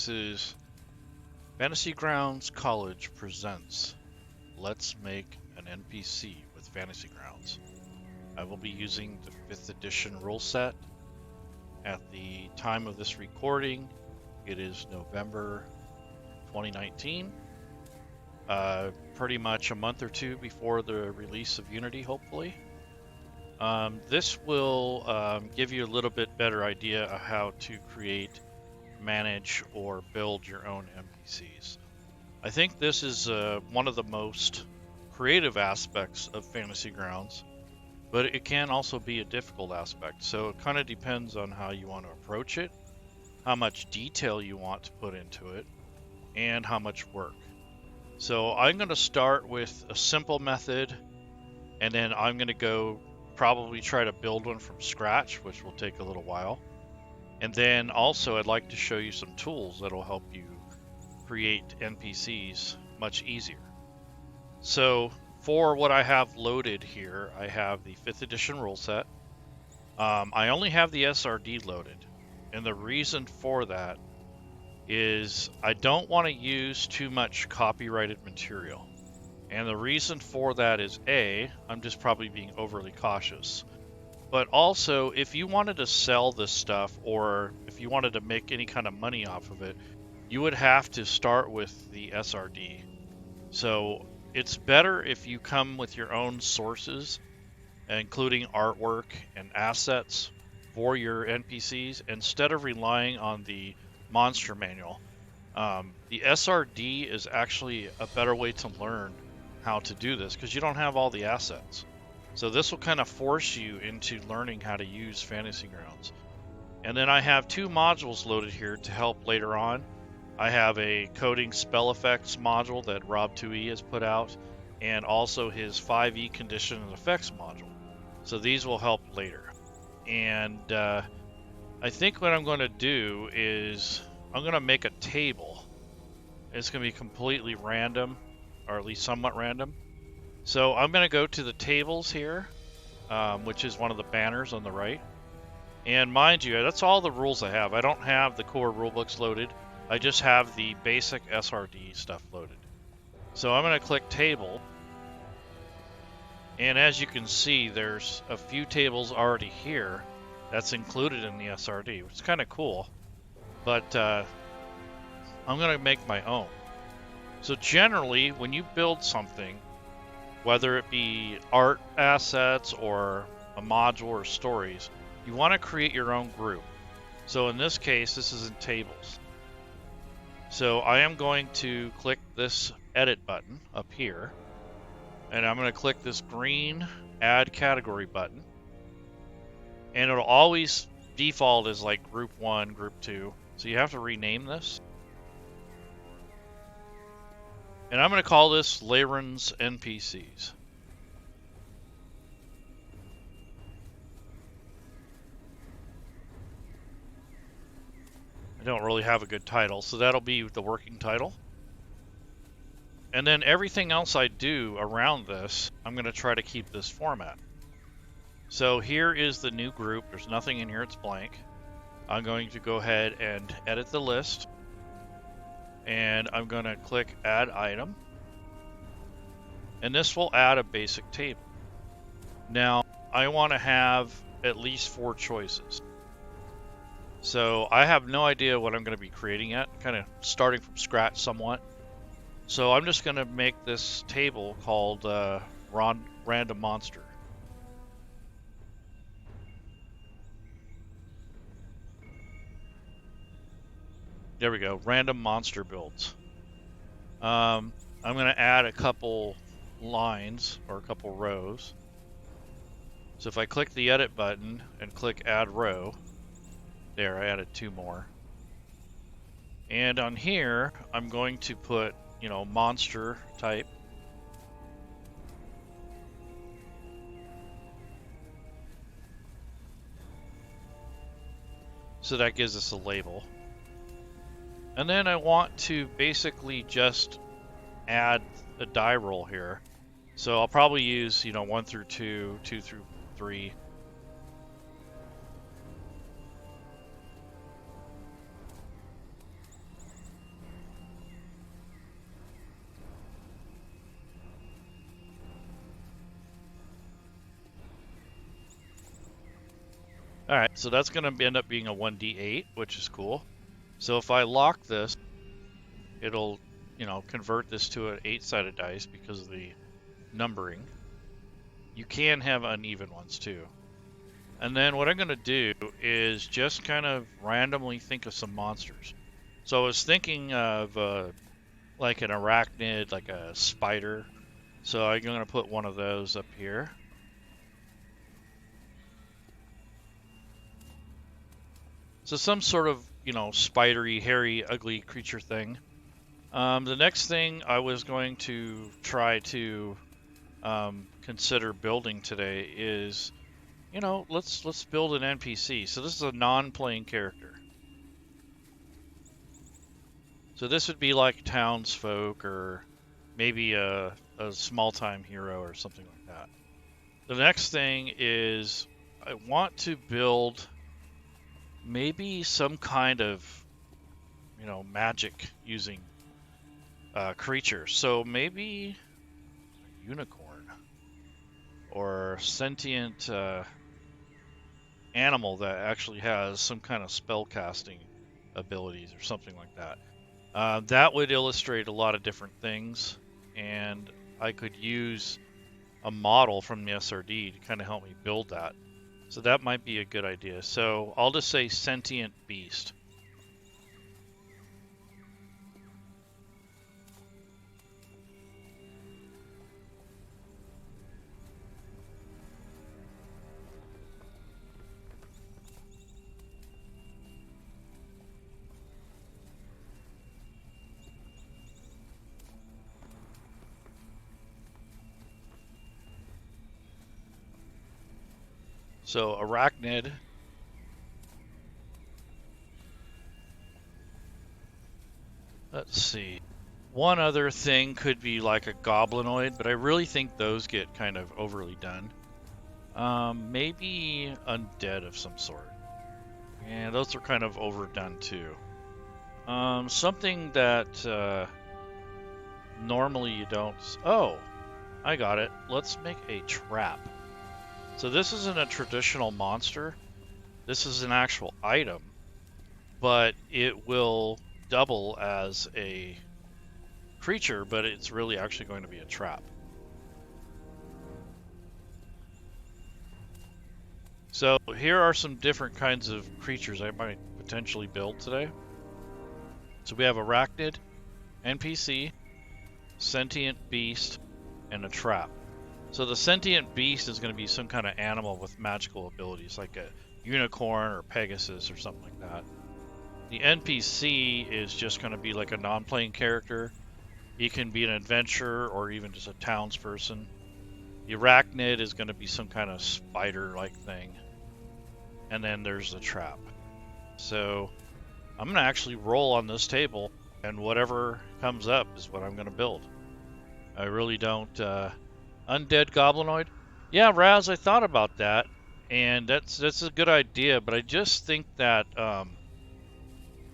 This is Fantasy Grounds College presents Let's Make an NPC with Fantasy Grounds. I will be using the 5th edition rule set. At the time of this recording, it is November 2019. Pretty much a month or two before the release of Unity, hopefully. This will give you a little bit better idea of how to create, manage, or build your own NPCs. I think this is one of the most creative aspects of Fantasy Grounds, but it can also be a difficult aspect. So it kind of depends on how you want to approach it, how much detail you want to put into it, and how much work. So I'm going to start with a simple method, and then I'm going to go probably try to build one from scratch, which will take a little while. And then also I'd like to show you some tools that'll help you create NPCs much easier. So for what I have loaded here, I have the 5th edition rule set. I only have the SRD loaded, and the reason for that is I don't want to use too much copyrighted material. And the reason for that is A, I'm just probably being overly cautious. But also, if you wanted to sell this stuff, or if you wanted to make any kind of money off of it, you would have to start with the SRD. So it's better if you come with your own sources, including artwork and assets for your NPCs, instead of relying on the monster manual. The SRD is actually a better way to learn how to do this because you don't have all the assets. So this will kind of force you into learning how to use Fantasy Grounds. And then I have two modules loaded here to help later on. I have a coding spell effects module that Rob2E has put out, and also his 5e condition and effects module. So these will help later. And I think what I'm going to do is I'm going to make a table. It's going to be completely random, or at least somewhat random. So I'm going to go to the tables here, which is one of the banners on the right. And mind you, that's all the rules I have. I don't have the core rulebooks loaded. I just have the basic SRD stuff loaded. So I'm going to click table. And as you can see, there's a few tables already here that's included in the SRD, which is kind of cool. But I'm going to make my own. So generally, when you build something, whether it be art assets or a module or stories, you want to create your own group. So in this case, this is in tables. So I am going to click this edit button up here, and I'm going to click this green add category button, and it'll always default as like group 1, group 2. So you have to rename this. And I'm going to call this Laerun's NPCs. I don't really have a good title, so that'll be the working title. And then everything else I do around this, I'm going to try to keep this format. So here is the new group. There's nothing in here, it's blank. I'm going to go ahead and edit the list. And I'm going to click add item. And this will add a basic table. Now, I want to have at least 4 choices. So I have no idea what I'm going to be creating yet, kind of starting from scratch somewhat. So I'm just going to make this table called random monster. There we go, random monster builds. I'm going to add a couple lines or a couple rows. So if I click the edit button and click add row, there, I added 2 more. And on here, I'm going to put, monster type. So that gives us a label. And then I want to basically just add a die roll here. So I'll probably use, 1 through 2, 2 through 3. All right, so that's going to end up being a 1d8, which is cool. So if I lock this, it'll, convert this to an 8-sided dice because of the numbering. You can have uneven ones too. And then what I'm going to do is just kind of randomly think of some monsters. So I was thinking of like an arachnid, like a spider. So I'm going to put one of those up here. So some sort of, spidery, hairy, ugly creature thing. The next thing I was going to try to consider building today is, let's build an NPC. So this is a non-playing character. So this would be like townsfolk or maybe a small-time hero or something like that. The next thing is I want to build maybe some kind of, magic using creature. So maybe a unicorn or sentient animal that actually has some kind of spell casting abilities or something like that. That would illustrate a lot of different things, and I could use a model from the SRD to kind of help me build that. So that might be a good idea. So I'll just say sentient beast. So arachnid. Let's see. One other thing could be like a goblinoid, but I really think those get kind of overly done. Maybe undead of some sort. And those are kind of overdone too. Something that normally you don't... Oh, I got it. Let's make a trap. So this isn't a traditional monster. This is an actual item, but it will double as a creature, but it's really actually going to be a trap. So here are some different kinds of creatures I might potentially build today. So we have arachnid, NPC, sentient beast, and a trap. So the sentient beast is going to be some kind of animal with magical abilities, like a unicorn or Pegasus or something like that. The NPC is just going to be like a non-playing character. He can be an adventurer or even just a townsperson. The arachnid is going to be some kind of spider-like thing. And then there's the trap. So I'm going to actually roll on this table, and whatever comes up is what I'm going to build. I really don't... Undead goblinoid? Yeah, Raz, I thought about that, and that's a good idea, but I just think that,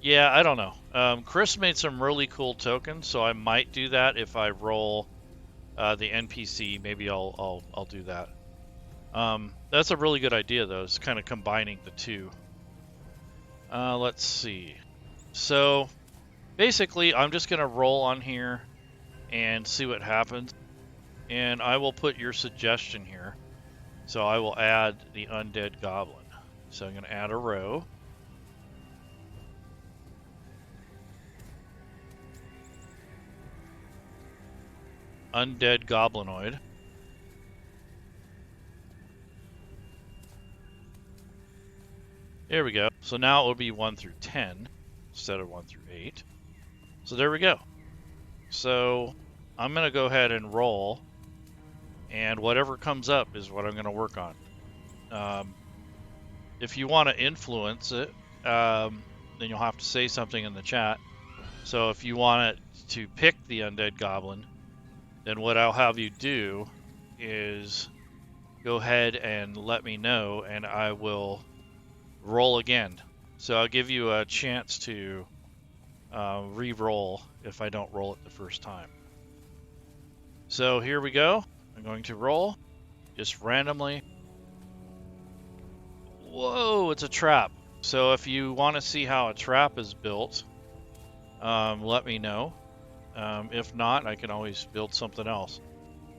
yeah, I don't know. Chris made some really cool tokens, so I might do that if I roll the NPC. Maybe I'll do that. That's a really good idea, though. It's kind of combining the two. Let's see. So basically, I'm just gonna roll on here and see what happens. And I will put your suggestion here. So I will add the undead goblin. So I'm going to add a row. Undead goblinoid. There we go. So now it will be 1 through 10 instead of 1 through 8. So there we go. So I'm going to go ahead and roll. And whatever comes up is what I'm going to work on. If you want to influence it, then you'll have to say something in the chat. So if you want it to pick the undead goblin, then what I'll have you do is go ahead and let me know, and I will roll again. So I'll give you a chance to re-roll if I don't roll it the first time. So here we go. I'm going to roll just randomly. Whoa, it's a trap. So if you want to see how a trap is built, let me know. If not, I can always build something else.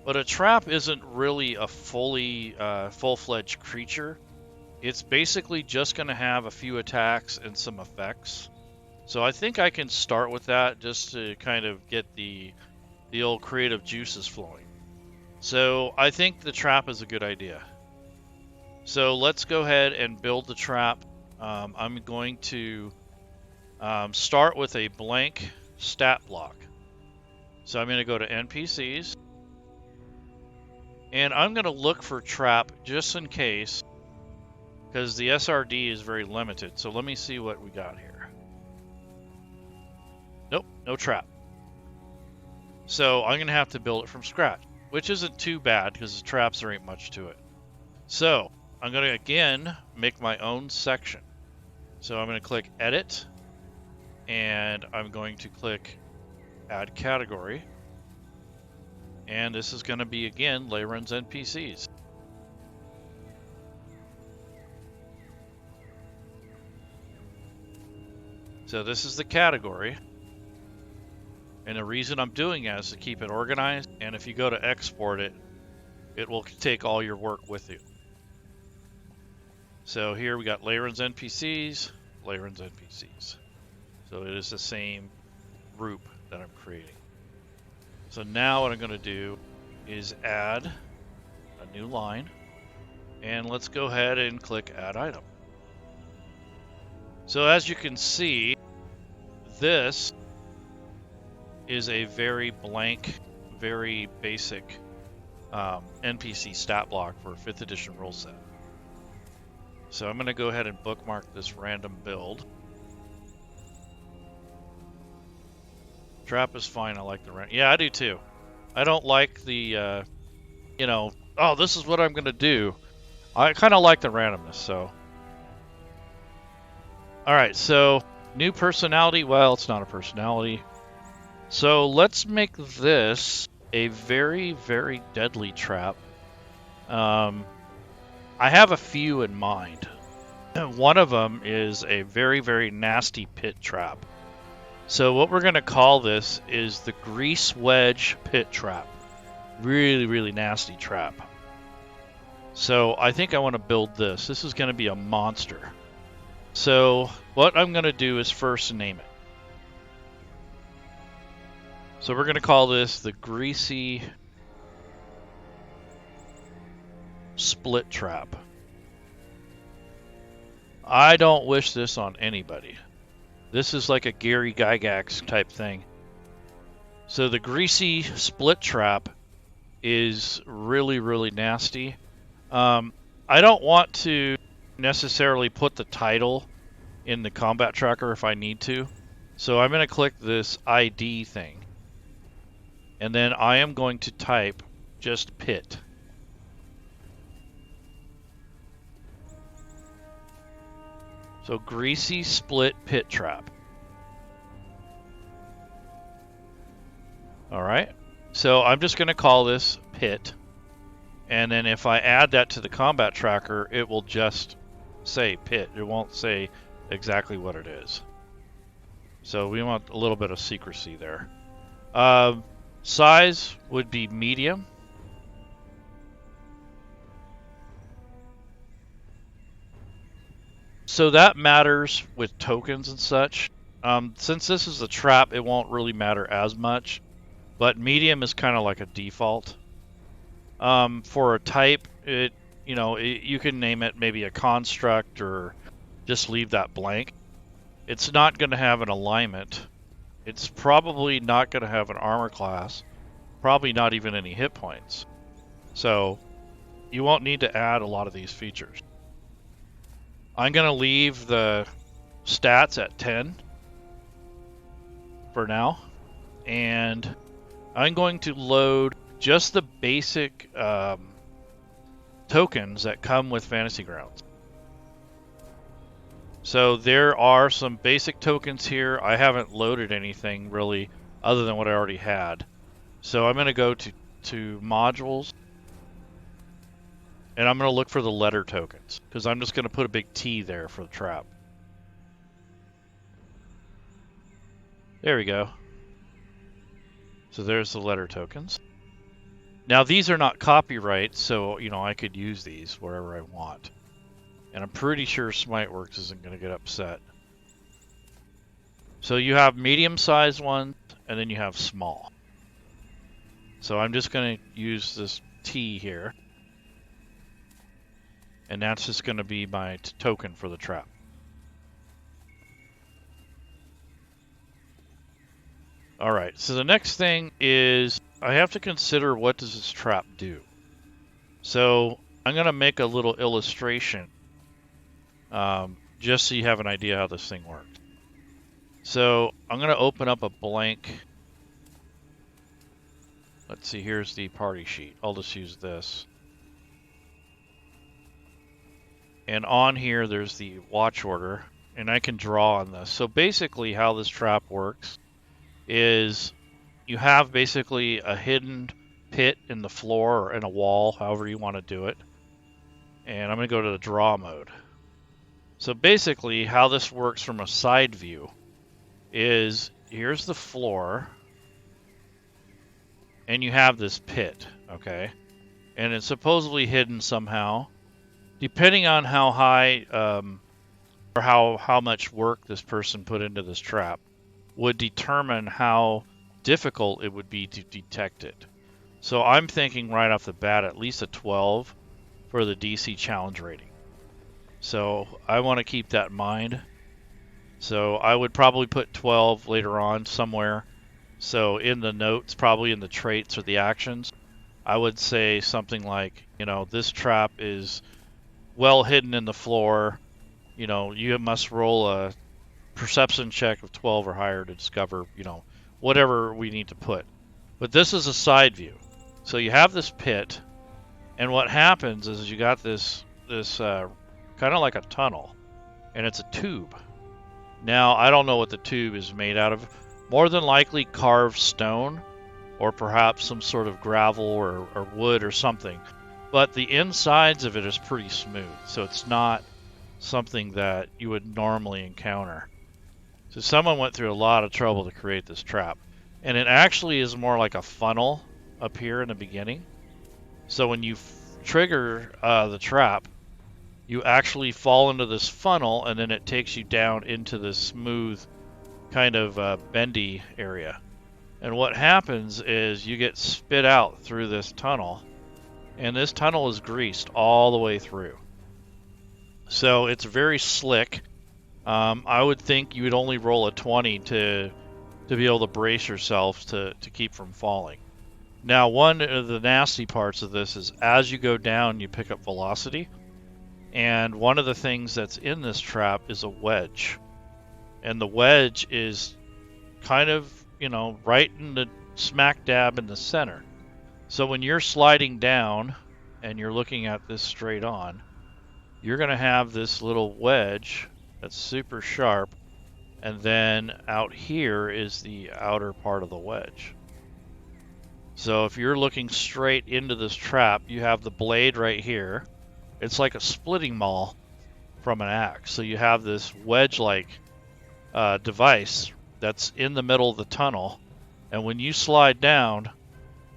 But a trap isn't really a full-fledged creature. It's basically just going to have a few attacks and some effects. So I think I can start with that just to kind of get the old creative juices flowing. So I think the trap is a good idea. So let's go ahead and build the trap. I'm going to start with a blank stat block. So I'm going to go to NPCs. And I'm going to look for trap just in case, because the SRD is very limited. So let me see what we got here. Nope, no trap. So I'm going to have to build it from scratch, which isn't too bad because the traps, there ain't much to it. So I'm going to, again, make my own section. So I'm going to click Edit, and I'm going to click Add Category. And this is going to be, again, Laerun's NPCs. So this is the category. And the reason I'm doing that is to keep it organized. And if you go to export it, it will take all your work with you. So here we got Laerun's NPCs, Laerun's NPCs. So it is the same group that I'm creating. So now what I'm going to do is add a new line. And let's go ahead and click Add Item. So as you can see, this is a very blank, very basic NPC stat block for a 5th edition rule set. So I'm going to go ahead and bookmark this random build. Trap is fine. I like the random. Yeah, I do too. I don't like the, oh, this is what I'm going to do. I kind of like the randomness, so. All right, so new personality. Well, it's not a personality. So let's make this a very, very deadly trap. I have a few in mind. One of them is a very, very nasty pit trap. So what we're going to call this is the Grease Wedge Pit Trap. Really, really nasty trap. So I think I want to build this. This is going to be a monster. So what I'm going to do is first name it. So we're going to call this the Greasy Split Trap. I don't wish this on anybody. This is like a Gary Gygax type thing. So the Greasy Split Trap is really, really nasty. I don't want to necessarily put the title in the combat tracker if I need to. So I'm going to click this ID thing. And then I am going to type just pit. So Greasy Split Pit Trap. All right. So I'm just going to call this pit. And then if I add that to the combat tracker, it will just say pit. It won't say exactly what it is. So we want a little bit of secrecy there. Size would be medium. So that matters with tokens and such. Since this is a trap, it won't really matter as much. But medium is kind of like a default. For a type, you can name it maybe a construct or just leave that blank. It's not going to have an alignment. It's probably not going to have an armor class. Probably not even any hit points. So you won't need to add a lot of these features. I'm going to leave the stats at 10 for now. And I'm going to load just the basic tokens that come with Fantasy Grounds. So there are some basic tokens here. I haven't loaded anything really other than what I already had. So I'm going to go to modules. And I'm going to look for the letter tokens, because I'm just going to put a big T there for the trap. There we go. So there's the letter tokens. Now these are not copyright, so I could use these wherever I want. And I'm pretty sure Smiteworks isn't going to get upset. So you have medium-sized ones, and then you have small. So I'm just going to use this T here. And that's just going to be my token for the trap. Alright, so the next thing is I have to consider what does this trap do. So I'm going to make a little illustration just so you have an idea how this thing works. So I'm going to open up a blank. Let's see, here's the party sheet. I'll just use this. And on here there's the watch order, and I can draw on this. So basically how this trap works is you have basically a hidden pit in the floor or in a wall, however you want to do it. And I'm going to go to the draw mode. So basically how this works from a side view is here's the floor and you have this pit, okay? And it's supposedly hidden somehow. Depending on how high or how much work this person put into this trap would determine how difficult it would be to detect it. So I'm thinking right off the bat at least a 12 for the DC challenge rating. So I want to keep that in mind. So I would probably put 12 later on somewhere. So in the notes, probably in the traits or the actions, I would say something like, this trap is well hidden in the floor. You must roll a perception check of 12 or higher to discover, whatever we need to put. But this is a side view. So you have this pit, and what happens is you got this kind of like a tunnel, and it's a tube. Now, I don't know what the tube is made out of. More than likely carved stone, or perhaps some sort of gravel or wood or something. But the insides of it is pretty smooth, so it's not something that you would normally encounter. So someone went through a lot of trouble to create this trap. And it actually is more like a funnel up here in the beginning. So when you trigger the trap, you actually fall into this funnel, and then it takes you down into this smooth kind of bendy area. And what happens is you get spit out through this tunnel, and this tunnel is greased all the way through. So it's very slick. I would think you would only roll a 20 to be able to brace yourself to keep from falling. Now, one of the nasty parts of this is as you go down, you pick up velocity. And one of the things that's in this trap is a wedge. And the wedge is kind of, right in the smack dab in the center. So when you're sliding down and you're looking at this straight on, you're going to have this little wedge that's super sharp, and then out here is the outer part of the wedge. So if you're looking straight into this trap, you have the blade right here. It's like a splitting maul from an axe. So you have this wedge-like device that's in the middle of the tunnel, and when you slide down,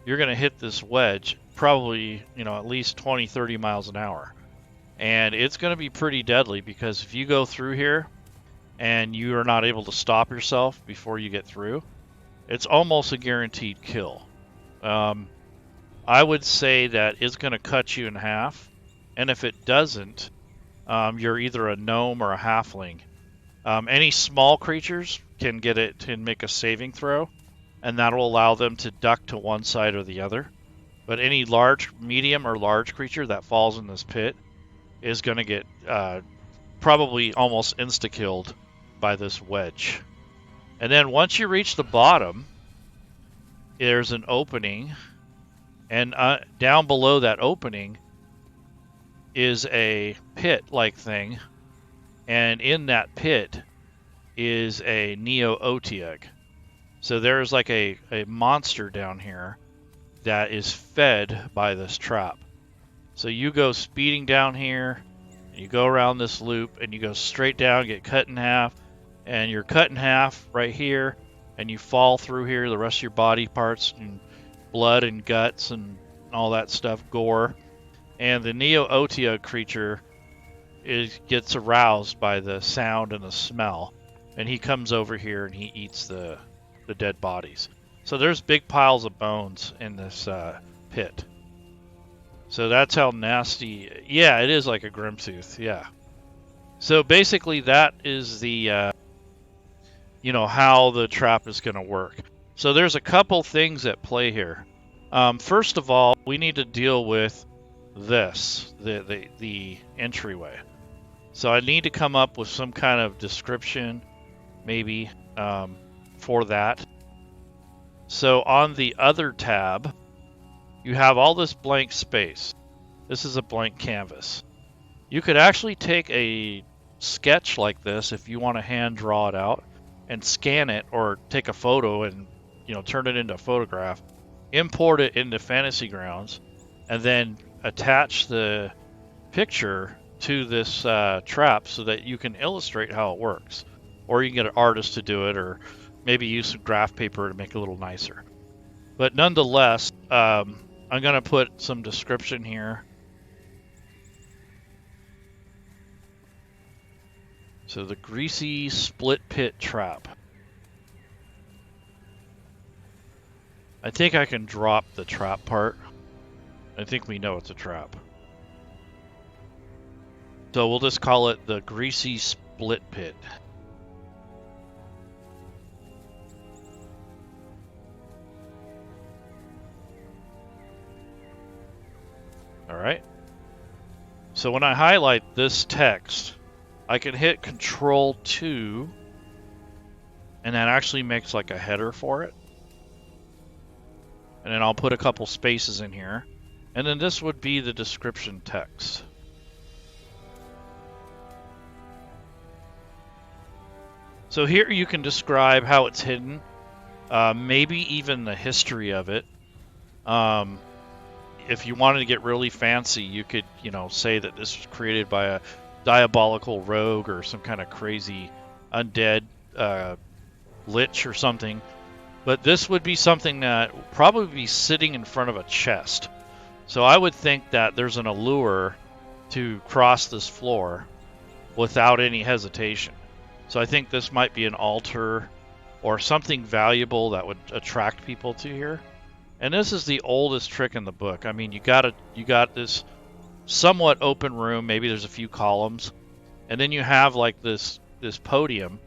you're going to hit this wedge probably, at least 20-30 miles an hour. And it's going to be pretty deadly, because if you go through here and you are not able to stop yourself before you get through, it's almost a guaranteed kill. I would say that it's going to cut you in half, and if it doesn't, you're either a gnome or a halfling. Any small creatures can get it and make a saving throw, and that'll allow them to duck to one side or the other. But any large, medium, or large creature that falls in this pit is going to get probably almost insta-killed by this wedge. And then once you reach the bottom, there's an opening, and down below that opening is a pit-like thing, and in that pit is a Neo-Otiug. So there's like a monster down here that is fed by this trap. So you go speeding down here, and you go around this loop, and you go straight down, get cut in half, and you're cut in half right here, and you fall through here, the rest of your body parts, and blood and guts and all that stuff, gore. And the Neo-Otia creature gets aroused by the sound and the smell, and he comes over here and he eats the dead bodies. So there's big piles of bones in this pit. So that's how nasty. Yeah, it is like a Grimtooth. Yeah. So basically, that is the how the trap is going to work. So there's a couple things at play here. First of all, we need to deal with this, the entryway. So I need to come up with some kind of description, maybe, for that. So on the other tab, you have all this blank space. This is a blank canvas. You could actually take a sketch like this if you want to hand draw it out and scan it, or take a photo and turn it into a photograph, import it into Fantasy Grounds, and then attach the picture to this trap so that you can illustrate how it works. Or you can get an artist to do it, or maybe use some graph paper to make it a little nicer. But nonetheless, I'm going to put some description here. So the greasy split pit trap. I think I can drop the trap part. I think we know it's a trap. So we'll just call it the greasy split pit. All right. So when I highlight this text, I can hit Control 2, and that actually makes like a header for it. And then I'll put a couple spaces in here. And then this would be the description text. So here you can describe how it's hidden, maybe even the history of it. If you wanted to get really fancy, you could, say that this was created by a diabolical rogue or some kind of crazy undead lich or something. But this would be something that would probably be sitting in front of a chest. So I would think that there's an allure to cross this floor without any hesitation. So I think this might be an altar or something valuable that would attract people to here. And this is the oldest trick in the book. I mean, you got this somewhat open room. Maybe there's a few columns, and then you have like this podium.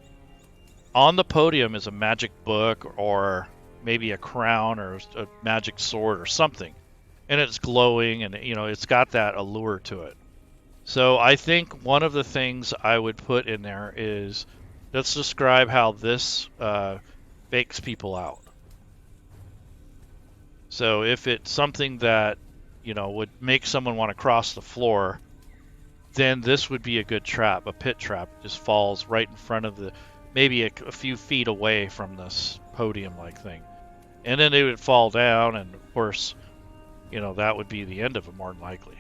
On the podium is a magic book, or maybe a crown, or a magic sword, or something, and it's glowing, and it's got that allure to it. So I think one of the things I would put in there is, let's describe how this fakes people out. So if it's something that, would make someone want to cross the floor, then this would be a good trap, a pit trap. It just falls right in front of maybe a few feet away from this podium-like thing. And then they would fall down, and of course, that would be the end of it more than likely.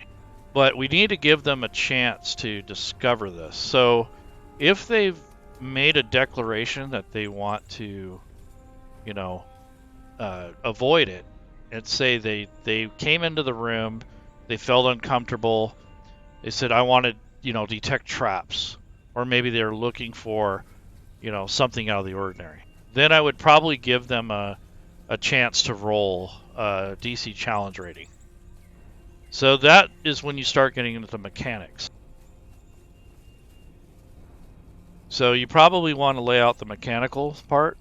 But we need to give them a chance to discover this. So if they've made a declaration that they want to, avoid it, and say they came into the room, they felt uncomfortable, they said, I want to, detect traps, or maybe they're looking for, something out of the ordinary, then I would probably give them a chance to roll a DC challenge rating. So that is when you start getting into the mechanics. So you probably want to lay out the mechanical part.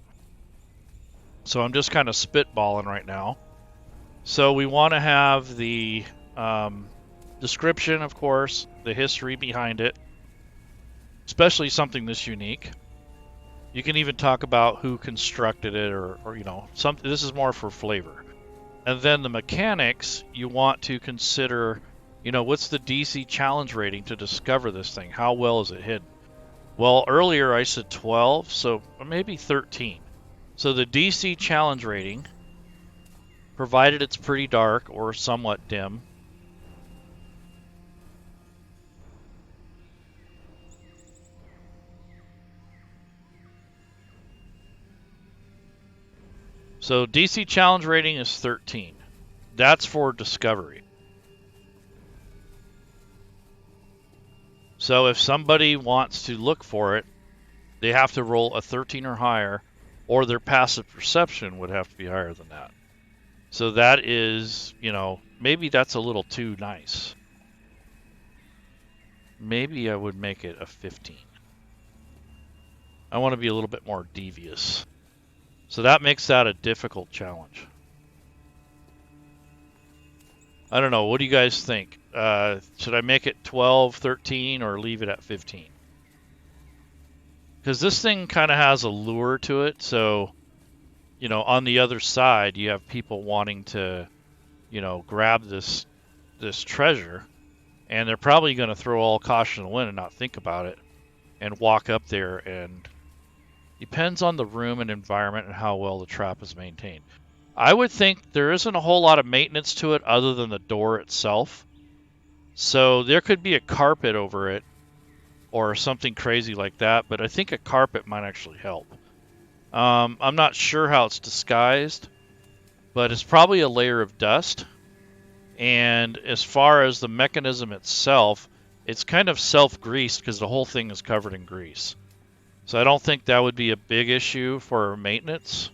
So I'm just kind of spitballing right now. So we want to have the description, of course, the history behind it, especially something this unique. You can even talk about who constructed it, or something. This is more for flavor. And then the mechanics, you want to consider, what's the DC challenge rating to discover this thing? How well is it hidden? Well, earlier I said 12, so maybe 13. So the DC challenge rating, provided it's pretty dark or somewhat dim, So DC challenge rating is 13. That's for discovery. So if somebody wants to look for it, they have to roll a 13 or higher, or their passive perception would have to be higher than that. So that is, you know, maybe that's a little too nice. Maybe I would make it a 15. I want to be a little bit more devious. So that makes that a difficult challenge. I don't know. What do you guys think? Should I make it 12, 13, or leave it at 15? Because this thing kind of has a lure to it. So, you know, on the other side, you have people wanting to, you know, grab this treasure. And they're probably going to throw all caution to the wind and not think about it. And walk up there, and depends on the room and environment and how well the trap is maintained. I would think there isn't a whole lot of maintenance to it other than the door itself. So there could be a carpet over it or something crazy like that, but I think a carpet might actually help. I'm not sure how it's disguised, but it's probably a layer of dust. And as far as the mechanism itself, it's kind of self-greased because the whole thing is covered in grease. So I don't think that would be a big issue for maintenance.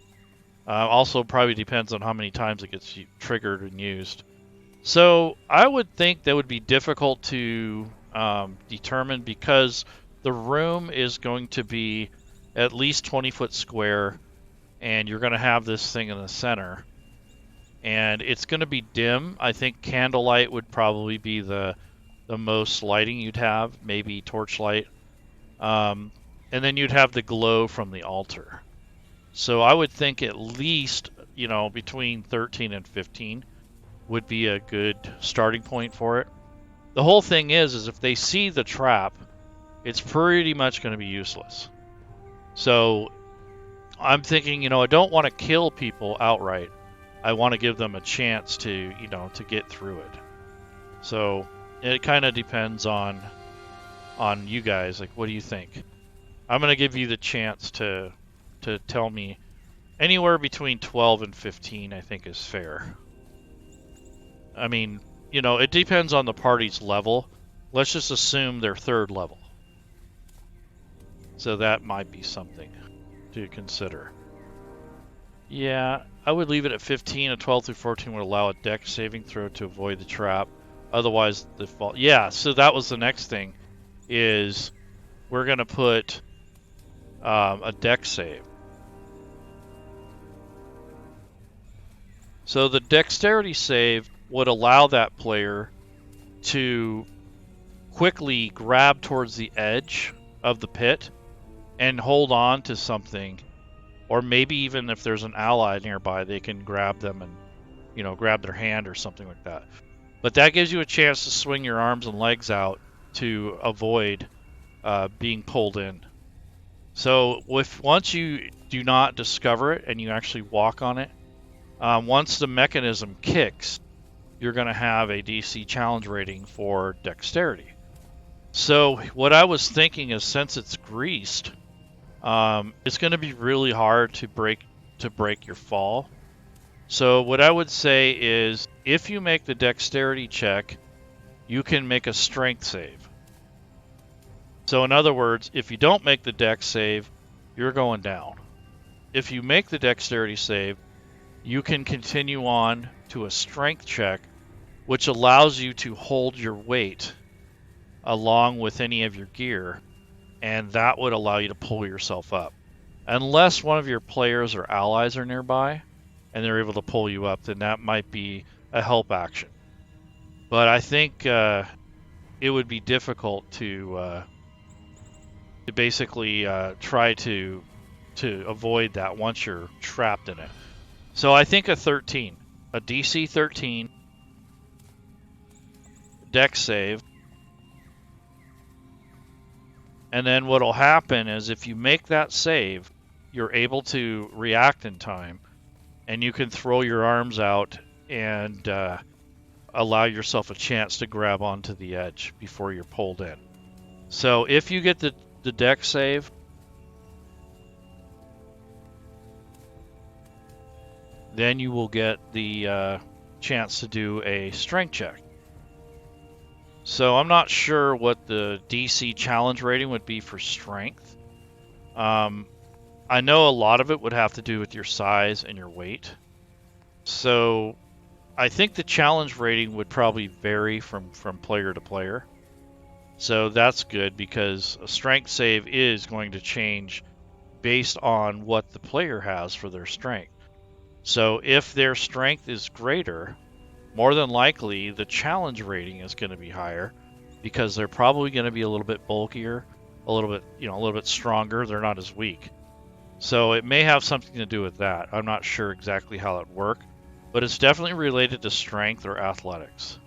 Also probably depends on how many times it gets triggered and used. So I would think that would be difficult to determine because the room is going to be at least 20 foot square, and you're going to have this thing in the center. And it's going to be dim. I think candlelight would probably be the most lighting you'd have, maybe torchlight. And then you'd have the glow from the altar. So I would think at least, you know, between 13 and 15 would be a good starting point for it. The whole thing is if they see the trap, it's pretty much going to be useless. So I'm thinking, you know, I don't want to kill people outright. I want to give them a chance to, you know, to get through it. So it kind of depends on you guys. Like, what do you think? I'm going to give you the chance to tell me. Anywhere between 12 and 15, I think, is fair. I mean, you know, it depends on the party's level. Let's just assume they're third level. So that might be something to consider. Yeah, I would leave it at 15. A 12 through 14 would allow a dex saving throw to avoid the trap. Otherwise, the fall. Yeah, so that was the next thing, is we're going to put a dex save. So the dexterity save would allow that player to quickly grab towards the edge of the pit and hold on to something, or maybe even if there's an ally nearby, they can grab them and, you know, grab their hand or something like that. But that gives you a chance to swing your arms and legs out to avoid being pulled in. So once you do not discover it and you actually walk on it, once the mechanism kicks, you're going to have a DC challenge rating for dexterity. So what I was thinking is, since it's greased, it's going to be really hard to break your fall. So what I would say is, if you make the dexterity check, you can make a strength save. So in other words, if you don't make the dex save, you're going down. If you make the dexterity save, you can continue on to a strength check, which allows you to hold your weight along with any of your gear, and that would allow you to pull yourself up. Unless one of your players or allies are nearby and they're able to pull you up, then that might be a help action. But I think it would be difficult to basically try to avoid that once you're trapped in it. So I think a 13, a DC 13 dex save. And then what will happen is, if you make that save, you're able to react in time, and you can throw your arms out and allow yourself a chance to grab onto the edge before you're pulled in. So if you get the dex save, then you will get the chance to do a strength check. So I'm not sure what the DC challenge rating would be for strength. I know a lot of it would have to do with your size and your weight. So I think the challenge rating would probably vary from player to player. So that's good because a strength save is going to change based on what the player has for their strength. So if their strength is greater, more than likely the challenge rating is going to be higher because they're probably going to be a little bit bulkier, a little bit stronger. They're not as weak. So it may have something to do with that. I'm not sure exactly how it works, but it's definitely related to strength or athletics.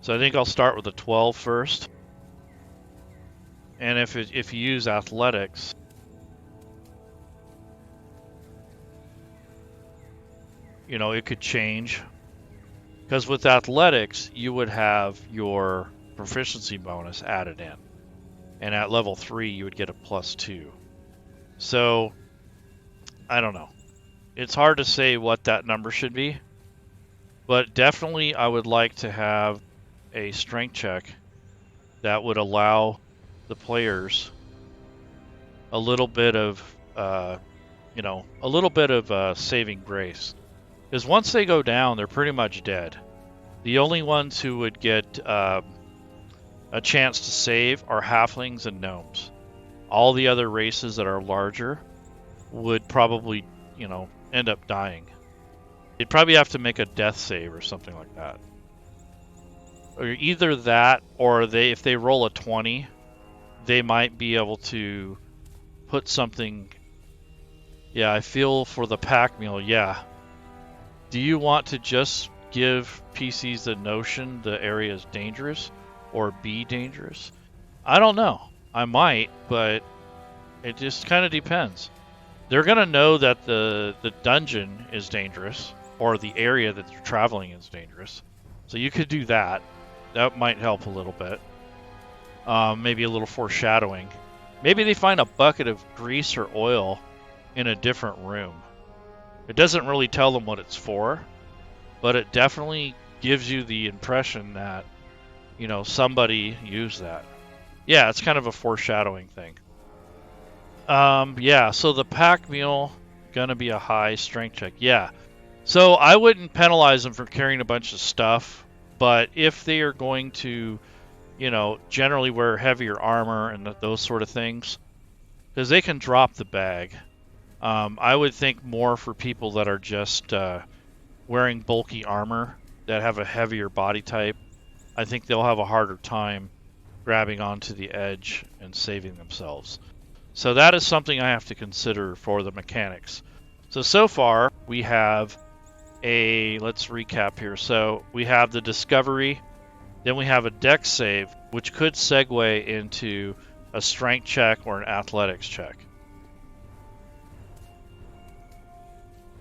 So I think I'll start with a 12 first. And if you use athletics, it could change. Because with athletics, you would have your proficiency bonus added in. And at level 3, you would get a +2. So, I don't know. It's hard to say what that number should be. But definitely I would like to have a strength check that would allow the players a little bit of, saving grace. Because once they go down, they're pretty much dead. The only ones who would get a chance to save are halflings and gnomes. All the other races that are larger would probably, end up dying. They'd probably have to make a death save or something like that. Or either that, or if they roll a 20, they might be able to put something. Yeah, I feel for the pack mule. Yeah. Do you want to just give PCs the notion the area is dangerous or be dangerous? I don't know. I might, but it just kind of depends. They're going to know that the dungeon is dangerous or the area that you're traveling is dangerous. So you could do that. That might help a little bit. Maybe a little foreshadowing. Maybe they find a bucket of grease or oil in a different room. It doesn't really tell them what it's for, but it definitely gives you the impression that, somebody used that. Yeah, it's kind of a foreshadowing thing. Yeah, so the pack mule, gonna be a high strength check. Yeah. So I wouldn't penalize them for carrying a bunch of stuff, but if they are going to, generally wear heavier armor and those sort of things, because they can drop the bag. I would think more for people that are just wearing bulky armor that have a heavier body type. I think they'll have a harder time grabbing onto the edge and saving themselves. So that is something I have to consider for the mechanics. So far we have let's recap here. So we have the discovery, then we have a dex save, which could segue into a strength check or an athletics check.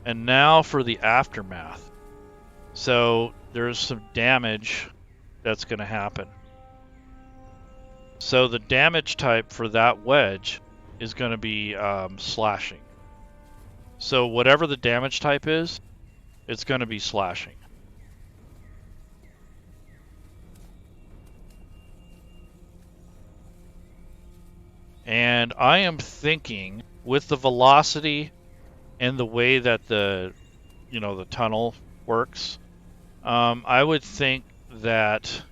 And now for the aftermath. So there's some damage that's going to happen. So the damage type for that wedge is going to be slashing. So whatever the damage type is, it's going to be slashing. And I am thinking with the velocity and the way that the tunnel works, I would think that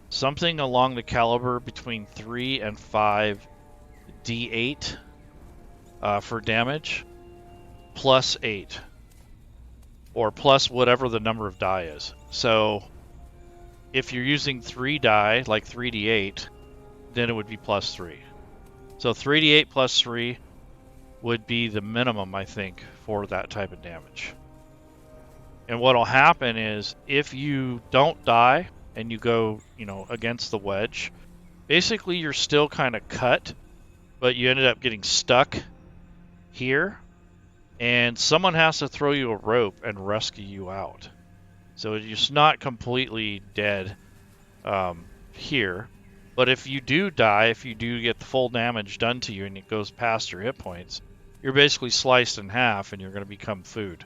something along the caliber between 3 and 5 D8 for damage, plus 8, or plus whatever the number of die is. So if you're using 3 die, like 3d8, then it would be plus 3. So 3d8 plus 3 would be the minimum, I think, for that type of damage. And what'll happen is if you don't die and you go, against the wedge, basically you're still kind of cut, but you ended up getting stuck here, and someone has to throw you a rope and rescue you out. So you're just not completely dead here. But if you do die, if you do get the full damage done to you and it goes past your hit points, you're basically sliced in half and you're going to become food.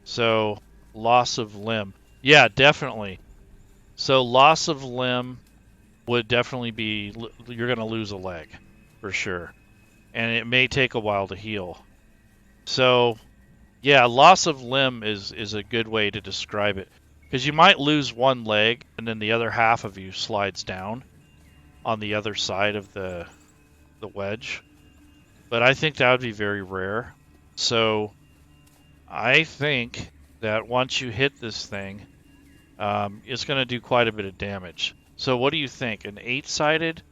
So, loss of limb. Yeah, definitely. So, loss of limb would definitely be, you're going to lose a leg, for sure. And it may take a while to heal. So, yeah, loss of limb is a good way to describe it. Because you might lose one leg, and then the other half of you slides down on the other side of the wedge. But I think that would be very rare. So I think that once you hit this thing, it's going to do quite a bit of damage. So what do you think? An 8-sided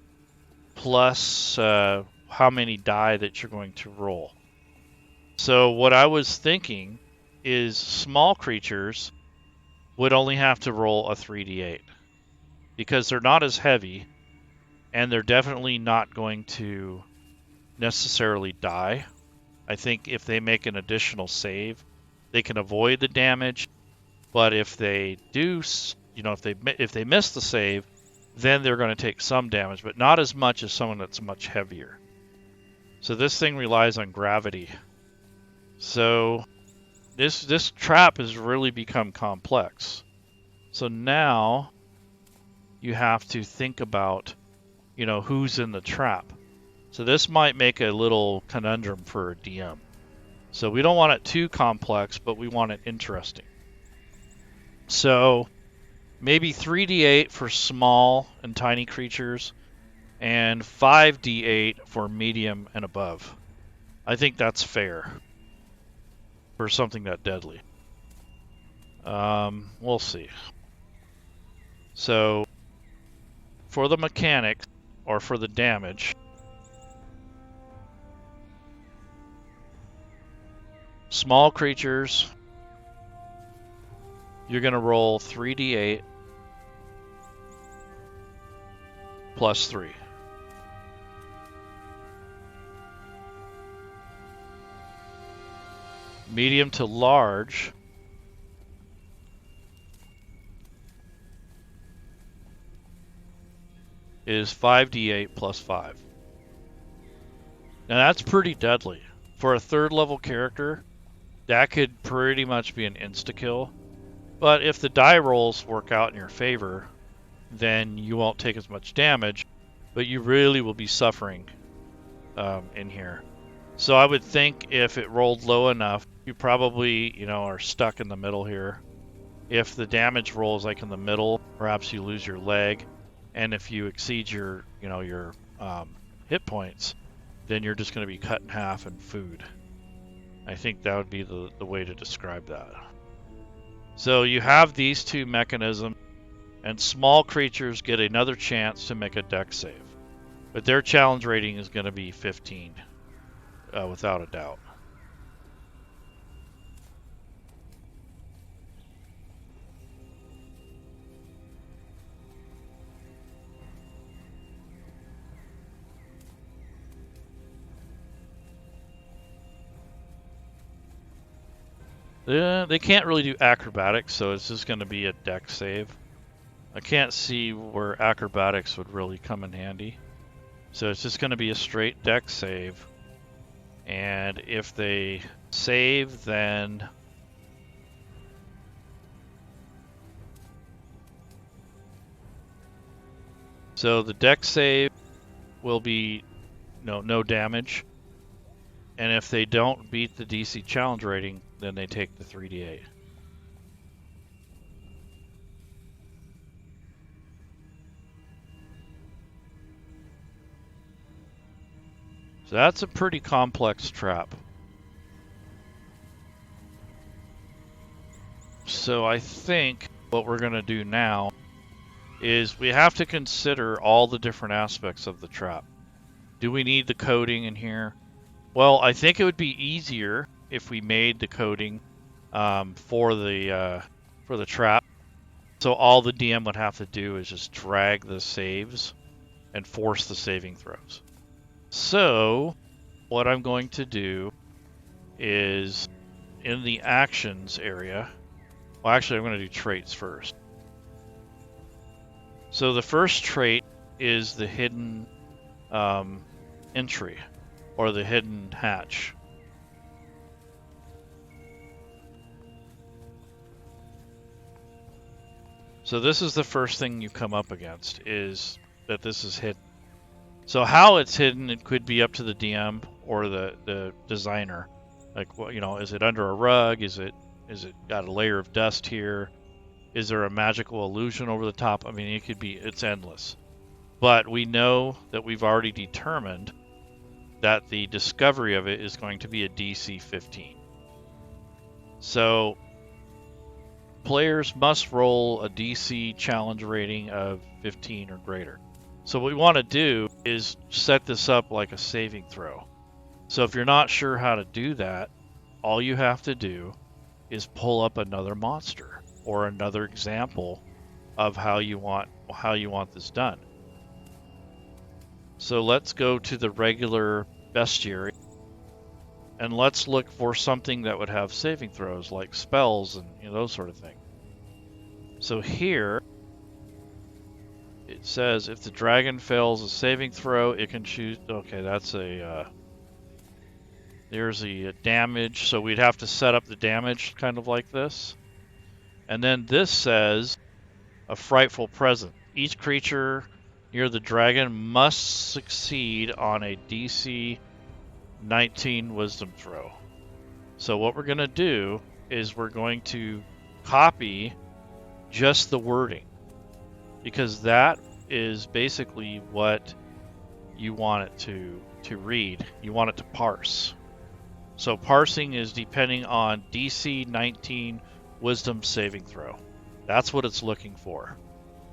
plus how many die that you're going to roll? So what I was thinking is small creatures would only have to roll a 3d8 because they're not as heavy and they're definitely not going to necessarily die. I think if they make an additional save, they can avoid the damage, but if they do, if they miss the save, then they're going to take some damage, but not as much as someone that's much heavier. So this thing relies on gravity. So this trap has really become complex. So now you have to think about, who's in the trap. So this might make a little conundrum for a DM. So we don't want it too complex, but we want it interesting. So maybe 3d8 for small and tiny creatures and 5d8 for medium and above. I think that's fair for something that deadly. We'll see. So for the mechanics or for the damage, small creatures, you're going to roll 3d8 plus 3. Medium to large, is 5d8 plus 5. Now that's pretty deadly. For a 3rd level character, that could pretty much be an insta-kill. But if the die rolls work out in your favor, then you won't take as much damage, but you really will be suffering in here. So I would think if it rolled low enough, you probably, are stuck in the middle here. If the damage rolls like in the middle, perhaps you lose your leg. And if you exceed your hit points, then you're just going to be cut in half and food. I think that would be the way to describe that. So you have these two mechanisms, and small creatures get another chance to make a dex save. But their challenge rating is going to be 15, without a doubt. They can't really do acrobatics, so it's just going to be a dex save. I can't see where acrobatics would really come in handy. So it's just going to be a straight dex save. And if they save, then so the dex save will be no damage. And if they don't beat the DC challenge rating, then they take the 3d8. So that's a pretty complex trap. So I think what we're going to do now is we have to consider all the different aspects of the trap. Do we need the coding in here? Well, I think it would be easier if we made the coding for the trap. So all the DM would have to do is just drag the saves and force the saving throws. So what I'm going to do is in the actions area, well, actually I'm going to do traits first. So the first trait is the hidden entry, or the hidden hatch. So this is the first thing you come up against, is that this is hidden. So how it's hidden, it could be up to the DM or the designer. Like, you know, is it under a rug? Is it got a layer of dust here? Is there a magical illusion over the top? I mean, it's endless. But we know that we've already determined that the discovery of it is going to be a DC 15. So players must roll a DC challenge rating of 15 or greater. So what we want to do is set this up like a saving throw. So if you're not sure how to do that, all you have to do is pull up another monster or another example of how you want this done. So let's go to the regular bestiary and let's look for something that would have saving throws, like spells and those sort of things. So here it says if the dragon fails a saving throw, it can choose. Okay, that's there's the damage. So we'd have to set up the damage kind of like this. And then this says a frightful presence. Each creature near the dragon must succeed on a DC 19 wisdom throw. So what we're going to do is we're going to copy just the wording, because that is basically what you want it to read. You want it to parse. So parsing is depending on DC 19 wisdom saving throw. That's what it's looking for.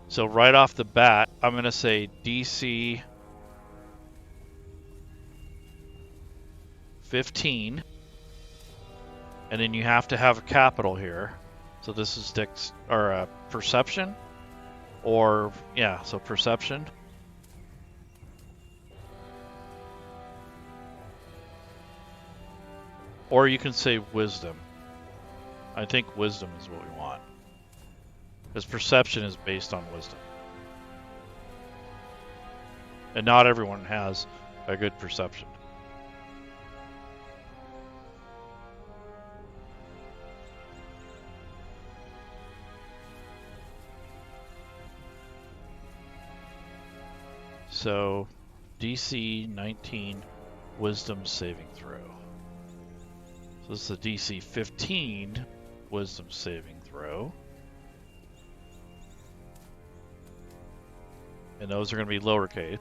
So right off the bat, I'm going to say DC 15, and then you have to have a capital here. So this is perception, or so perception. Or you can say wisdom. I think wisdom is what we want, because perception is based on wisdom. And not everyone has a good perception. So DC 19 wisdom saving throw. So this is a DC 15 wisdom saving throw. And those are going to be lowercase.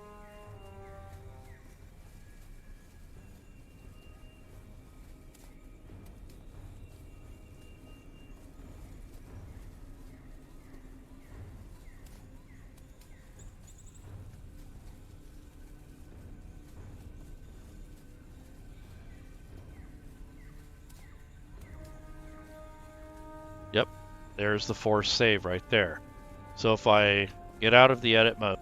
Yep, there's the force save right there. So if I get out of the edit mode,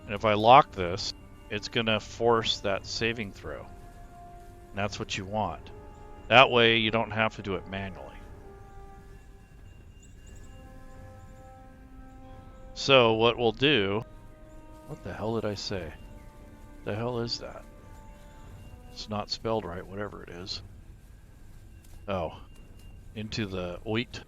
and if I lock this, it's going to force that saving throw. And that's what you want. That way you don't have to do it manually. So what we'll do... What the hell did I say? The hell is that? It's not spelled right, whatever it is. Oh, into the oit.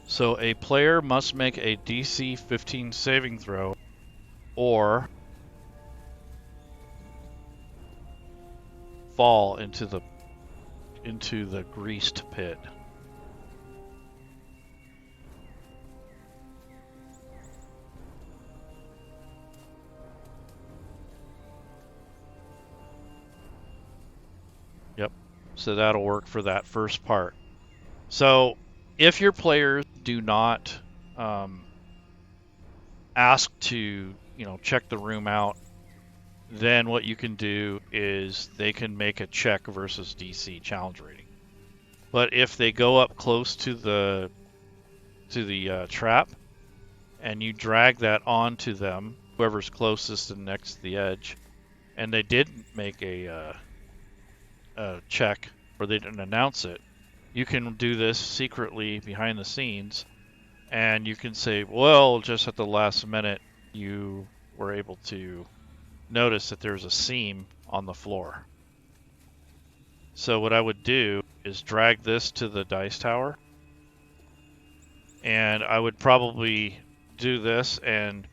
So a player must make a DC 15 saving throw, or fall into the greased pit. Yep. So that'll work for that first part. So if your players do not ask to check the room out, then what you can do is they can make a check versus DC challenge rating. But if they go up close to the trap, and you drag that onto them, whoever's closest and next to the edge, and they didn't make a check or they didn't announce it, you can do this secretly behind the scenes, and you can say, well, just at the last minute, you were able to notice that there's a seam on the floor. So what I would do is drag this to the dice tower, and I would probably do this and,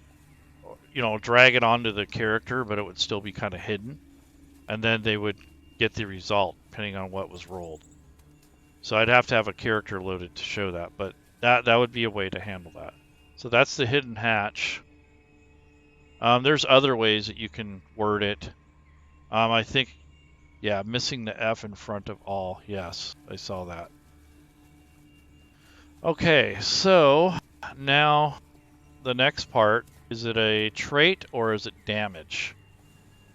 you know, drag it onto the character, but it would still be kind of hidden, and then they would get the result depending on what was rolled. So I'd have to have a character loaded to show that, but that would be a way to handle that. So that's the hidden hatch. There's other ways that you can word it. I think, yeah, missing the F in front of all. Yes, I saw that. Okay, so now the next part, is it a trait or is it damage?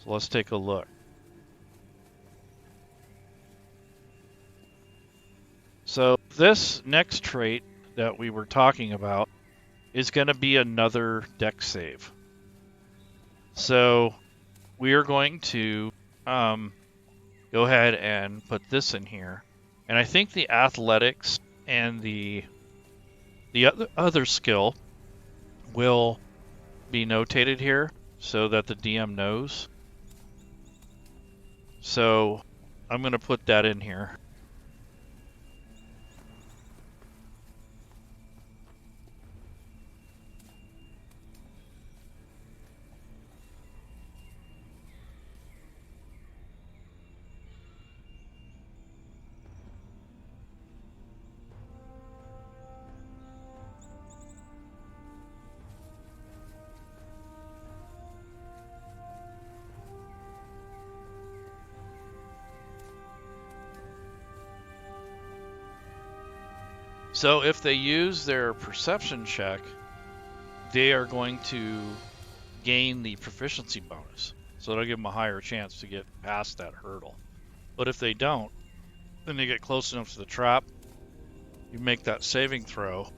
So let's take a look. So this next trait that we were talking about is going to be another dex save. So we are going to go ahead and put this in here. And I think the athletics and the other skill will be notated here so that the DM knows. So I'm going to put that in here. So if they use their perception check, they are going to gain the proficiency bonus. So it'll give them a higher chance to get past that hurdle. But if they don't, then they get close enough to the trap, you make that saving throw,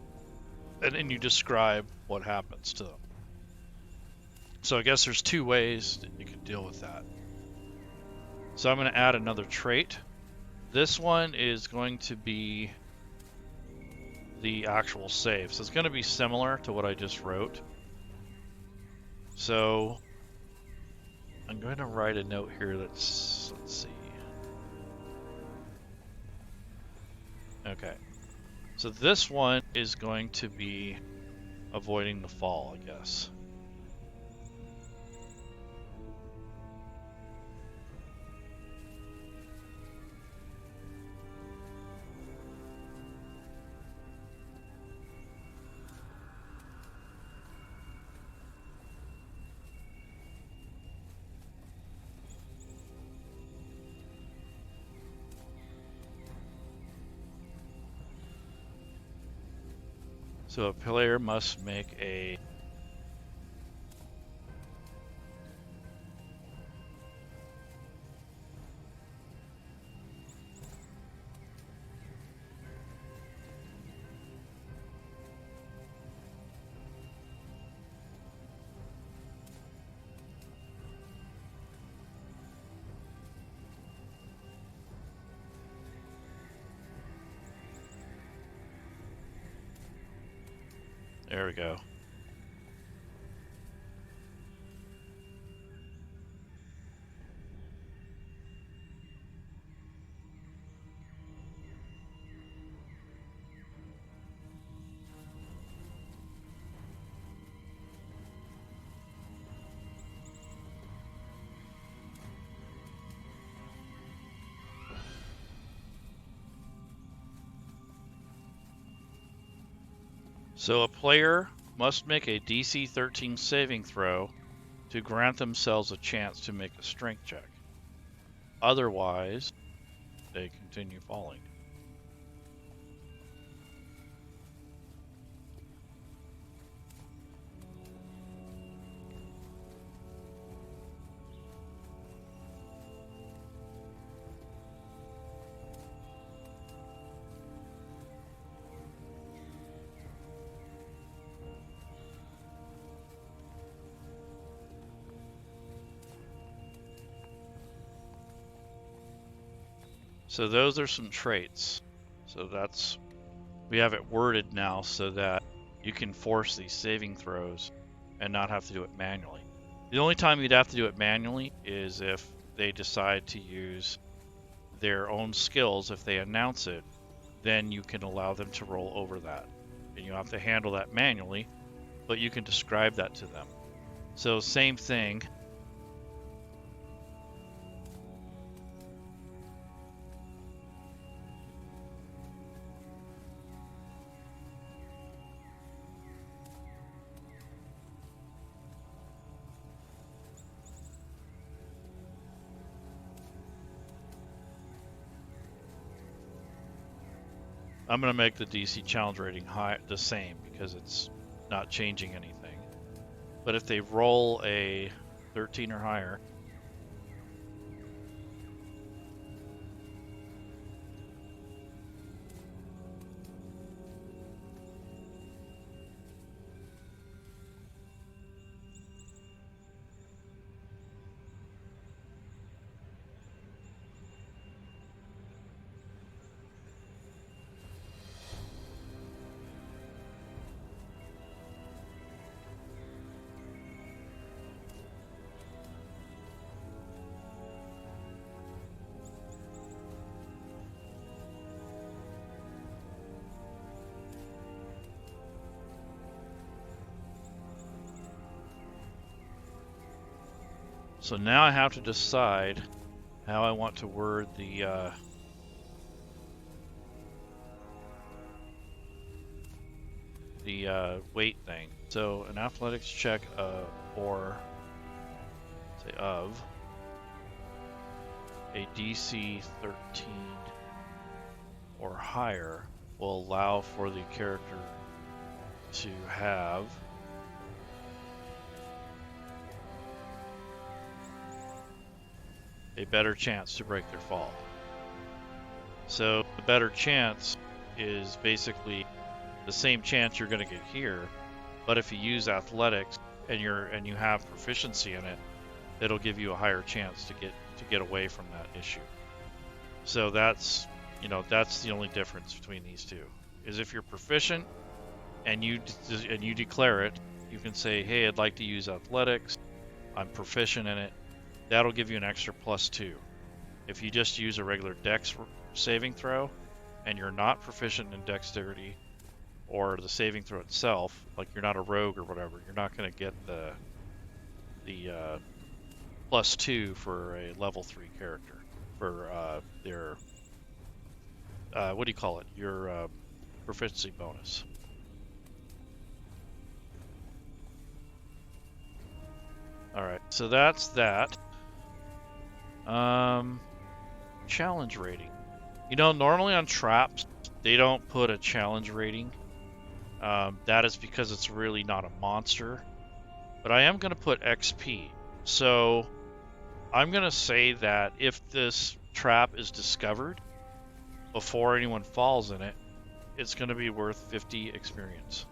and then you describe what happens to them. So I guess there's two ways that you can deal with that. So I'm going to add another trait. This one is going to be the actual save. So it's going to be similar to what I just wrote. So I'm going to write a note here that's, let's see. Okay. So this one is going to be avoiding the fall, I guess. So a player must make a there we go. So a player must make a DC 13 saving throw to grant themselves a chance to make a strength check. Otherwise, they continue falling. So those are some traits. So that's, we have it worded now so that you can force these saving throws and not have to do it manually. The only time you'd have to do it manually is if they decide to use their own skills. If they announce it, then you can allow them to roll over that. And you have to handle that manually, but you can describe that to them. So same thing. I'm going to make the DC challenge rating high, the same, because it's not changing anything. But if they roll a 13 or higher, so now I have to decide how I want to word the weight thing. So an athletics check or say of a DC 13 or higher will allow for the character to have a better chance to break their fall. So the better chance is basically the same chance you're going to get here, but if you use athletics and you have proficiency in it, it'll give you a higher chance to get away from that issue. So that's the only difference between these two. Is if you're proficient and you declare it, you can say, "Hey, I'd like to use athletics. I'm proficient in it." That'll give you an extra +2. If you just use a regular dex saving throw and you're not proficient in dexterity or the saving throw itself, like you're not a rogue or whatever, you're not going to get the +2 for a level 3 character for their what do you call it? Your proficiency bonus. All right, so that's that. Challenge rating. Normally on traps, they don't put a challenge rating. That is because it's really not a monster. But I am going to put XP. So I'm going to say that if this trap is discovered before anyone falls in it, it's going to be worth 50 experience.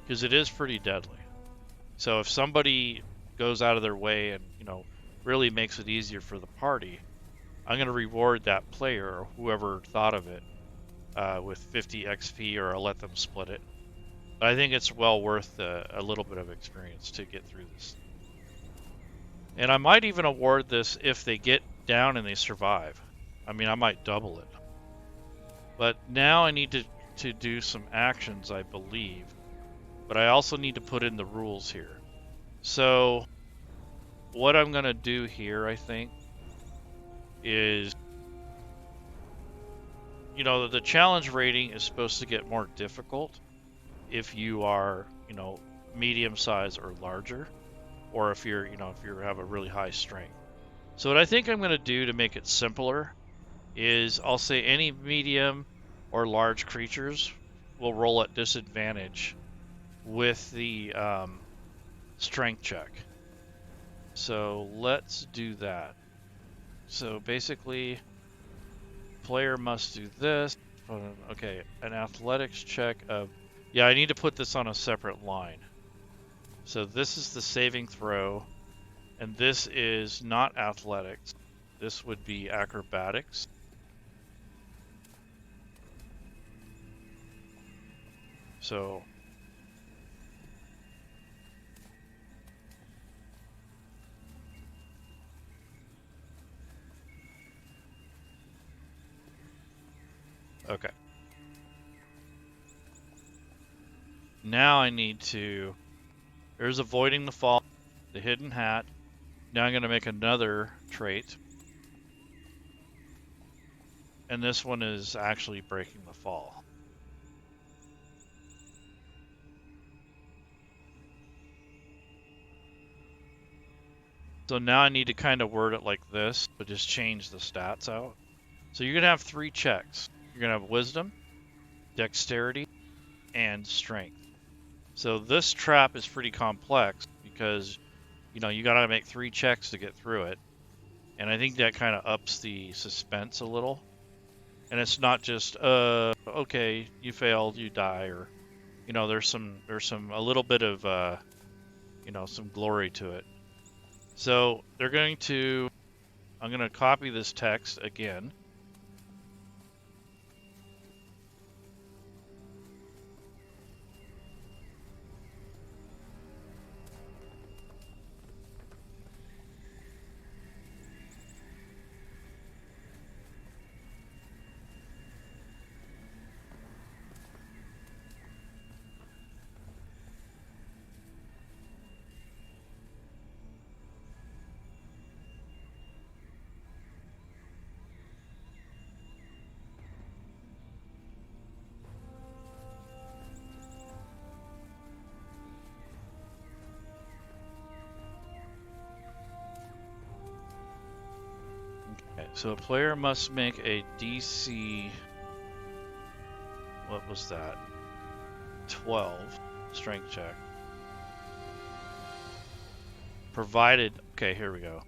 Because it is pretty deadly. So if somebody goes out of their way and, really makes it easier for the party, I'm going to reward that player or whoever thought of it with 50 XP, or I'll let them split it. But I think it's well worth a little bit of experience to get through this. And I might even award this if they get down and they survive. I mean, I might double it. But now I need to do some actions, I believe. But I also need to put in the rules here. So what I'm going to do here, I think, is, the challenge rating is supposed to get more difficult if you are, medium size or larger, or if you're, if you have a really high strength. So what I think I'm going to do to make it simpler is I'll say any medium or large creatures will roll at disadvantage with the strength check. So let's do that. So basically, player must do this. Okay, an athletics check of... Yeah, I need to put this on a separate line. So this is the saving throw, and this is not athletics. This would be acrobatics. So okay. Now I need to, there's avoiding the fall, the hidden hat. Now I'm going to make another trait. And this one is actually breaking the fall. So now I need to kind of word it like this, but just change the stats out. So you're going to have 3 checks. You're going to have wisdom, dexterity, and strength. So this trap is pretty complex because, you know, you got to make 3 checks to get through it. And I think that kind of ups the suspense a little. And it's not just, okay, you failed, you die, or, you know, there's a little bit of, you know, some glory to it. So I'm going to copy this text again. Okay, so a player must make a DC, what was that? 12 strength check. Provided, okay, here we go.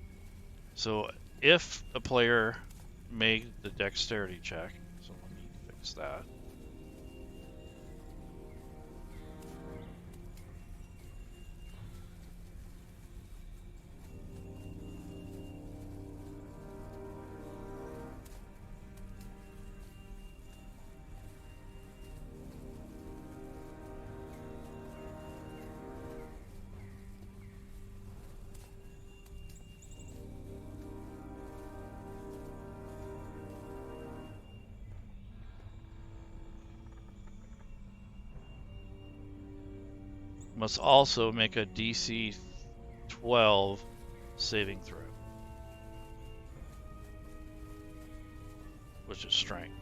So if a player made the dexterity check, so let me fix that. Must also make a DC 12 saving throw, which is strength.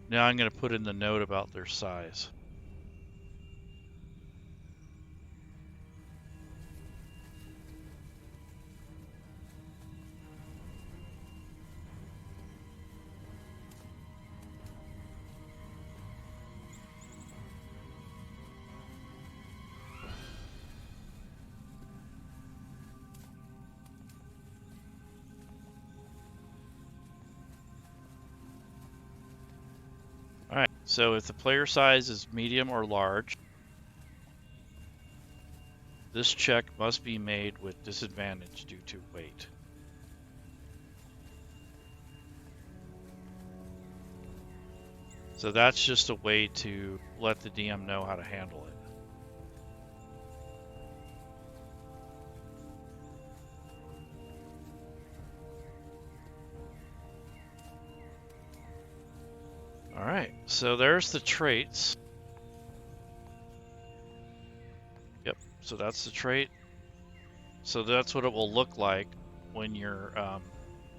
Now I'm going to put in the note about their size. Alright, so if the player size is medium or large, this check must be made with disadvantage due to weight. So that's just a way to let the DM know how to handle it. Alright, so there's the traits. Yep, so that's the trait. So that's what it will look like when you're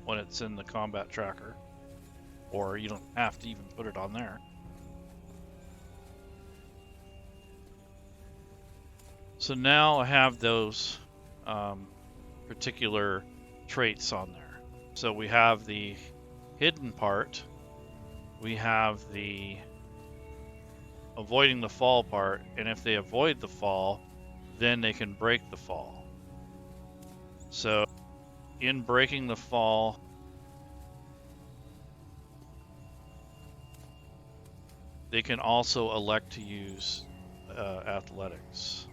when it's in the combat tracker, or you don't have to even put it on there. So now I have those particular traits on there. So we have the hidden part, we have the avoiding the fall part, and if they avoid the fall, then they can break the fall. So in breaking the fall, they can also elect to use athletics.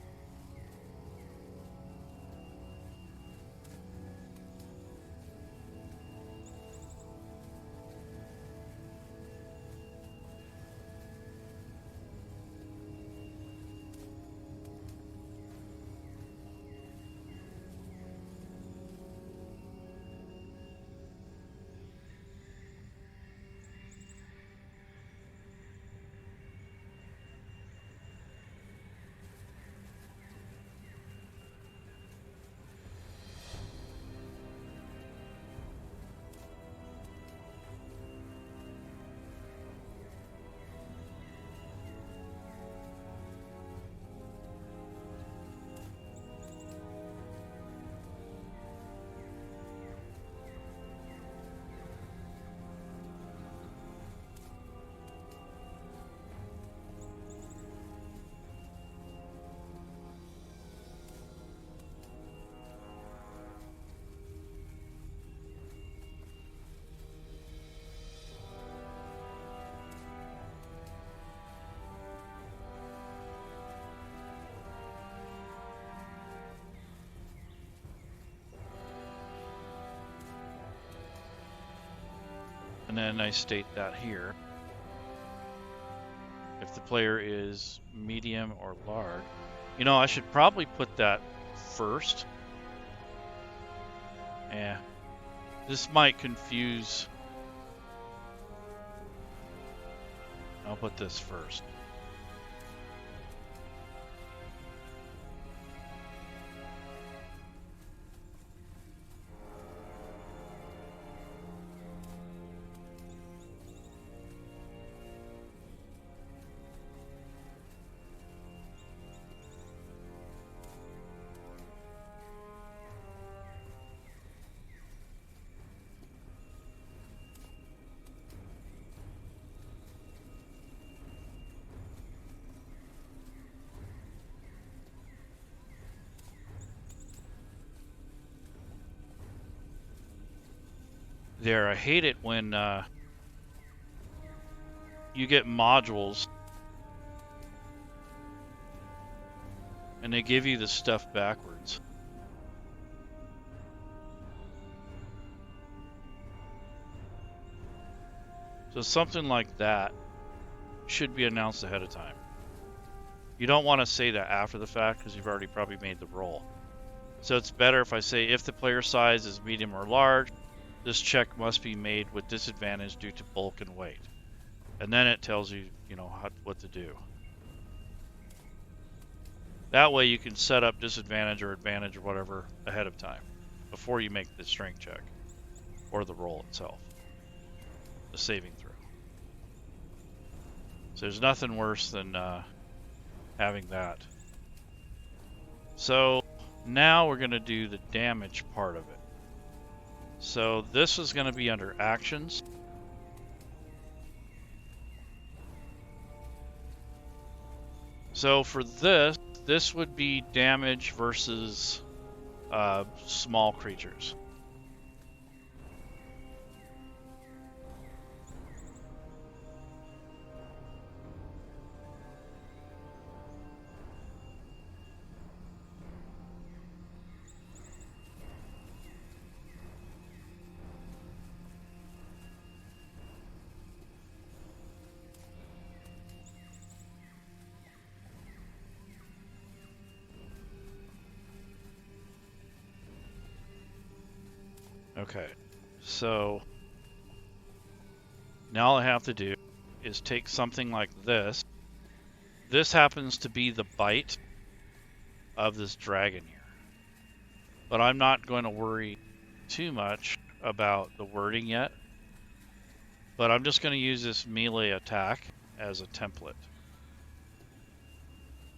And then I state that here. If the player is medium or large. You know, I should probably put that first. Yeah. This might confuse. I'll put this first. There, I hate it when you get modules and they give you the stuff backwards. So something like that should be announced ahead of time. You don't want to say that after the fact because you've already probably made the roll. So it's better if I say if the player size is medium or large, this check must be made with disadvantage due to bulk and weight. And then it tells you, what to do. That way you can set up disadvantage or advantage or whatever ahead of time before you make the strength check or the roll itself, the saving throw. So there's nothing worse than having that. So now we're going to do the damage part of it. So this is going to be under actions. So for this would be damage versus small creatures. Okay, so now all I have to do is take something like this. This happens to be the bite of this dragon here. But I'm not going to worry too much about the wording yet, but I'm just going to use this melee attack as a template.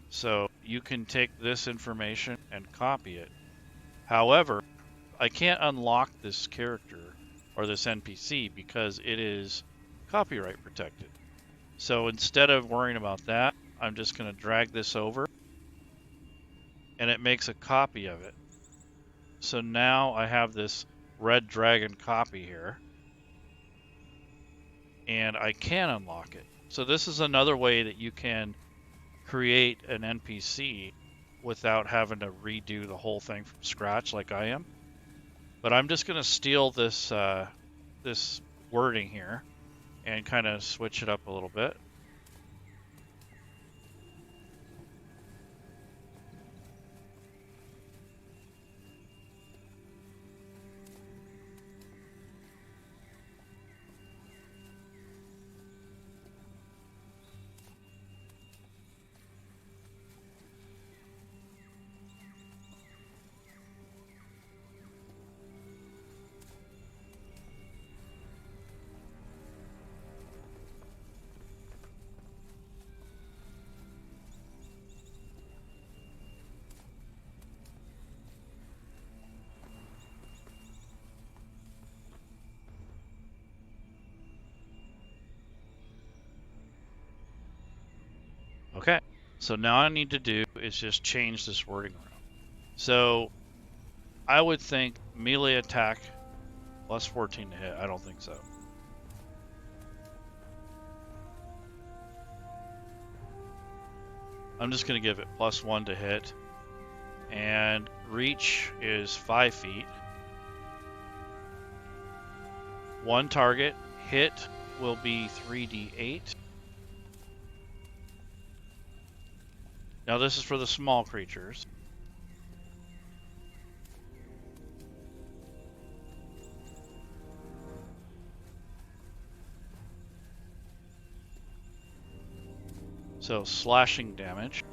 So you can take this information and copy it. However, I can't unlock this character or this NPC because it is copyright protected. So instead of worrying about that, I'm just going to drag this over and it makes a copy of it. So now I have this red dragon copy here and I can unlock it. So this is another way that you can create an NPC without having to redo the whole thing from scratch like I am. But I'm just going to steal this this wording here and kind of switch it up a little bit. Okay, so now I need to do is just change this wording around. So I would think melee attack plus 14 to hit. I don't think so. I'm just going to give it plus 1 to hit. And reach is 5 feet. One target. Hit will be 3d8. Now this is for the small creatures. So slashing damage.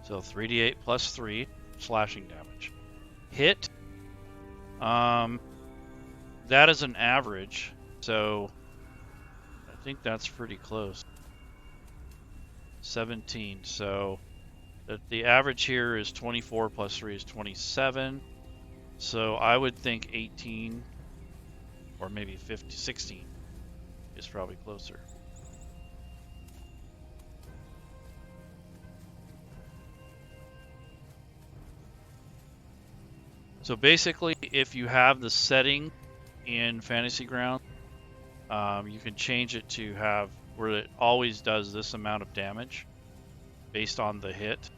So 3d8 plus 3 slashing damage. Hit. That is an average, so I think that's pretty close. 17. So the average here is 24 plus 3 is 27. So I would think 18 or maybe 16 is probably closer. So basically, if you have the setting in Fantasy Grounds, you can change it to have where it always does this amount of damage based on the hit.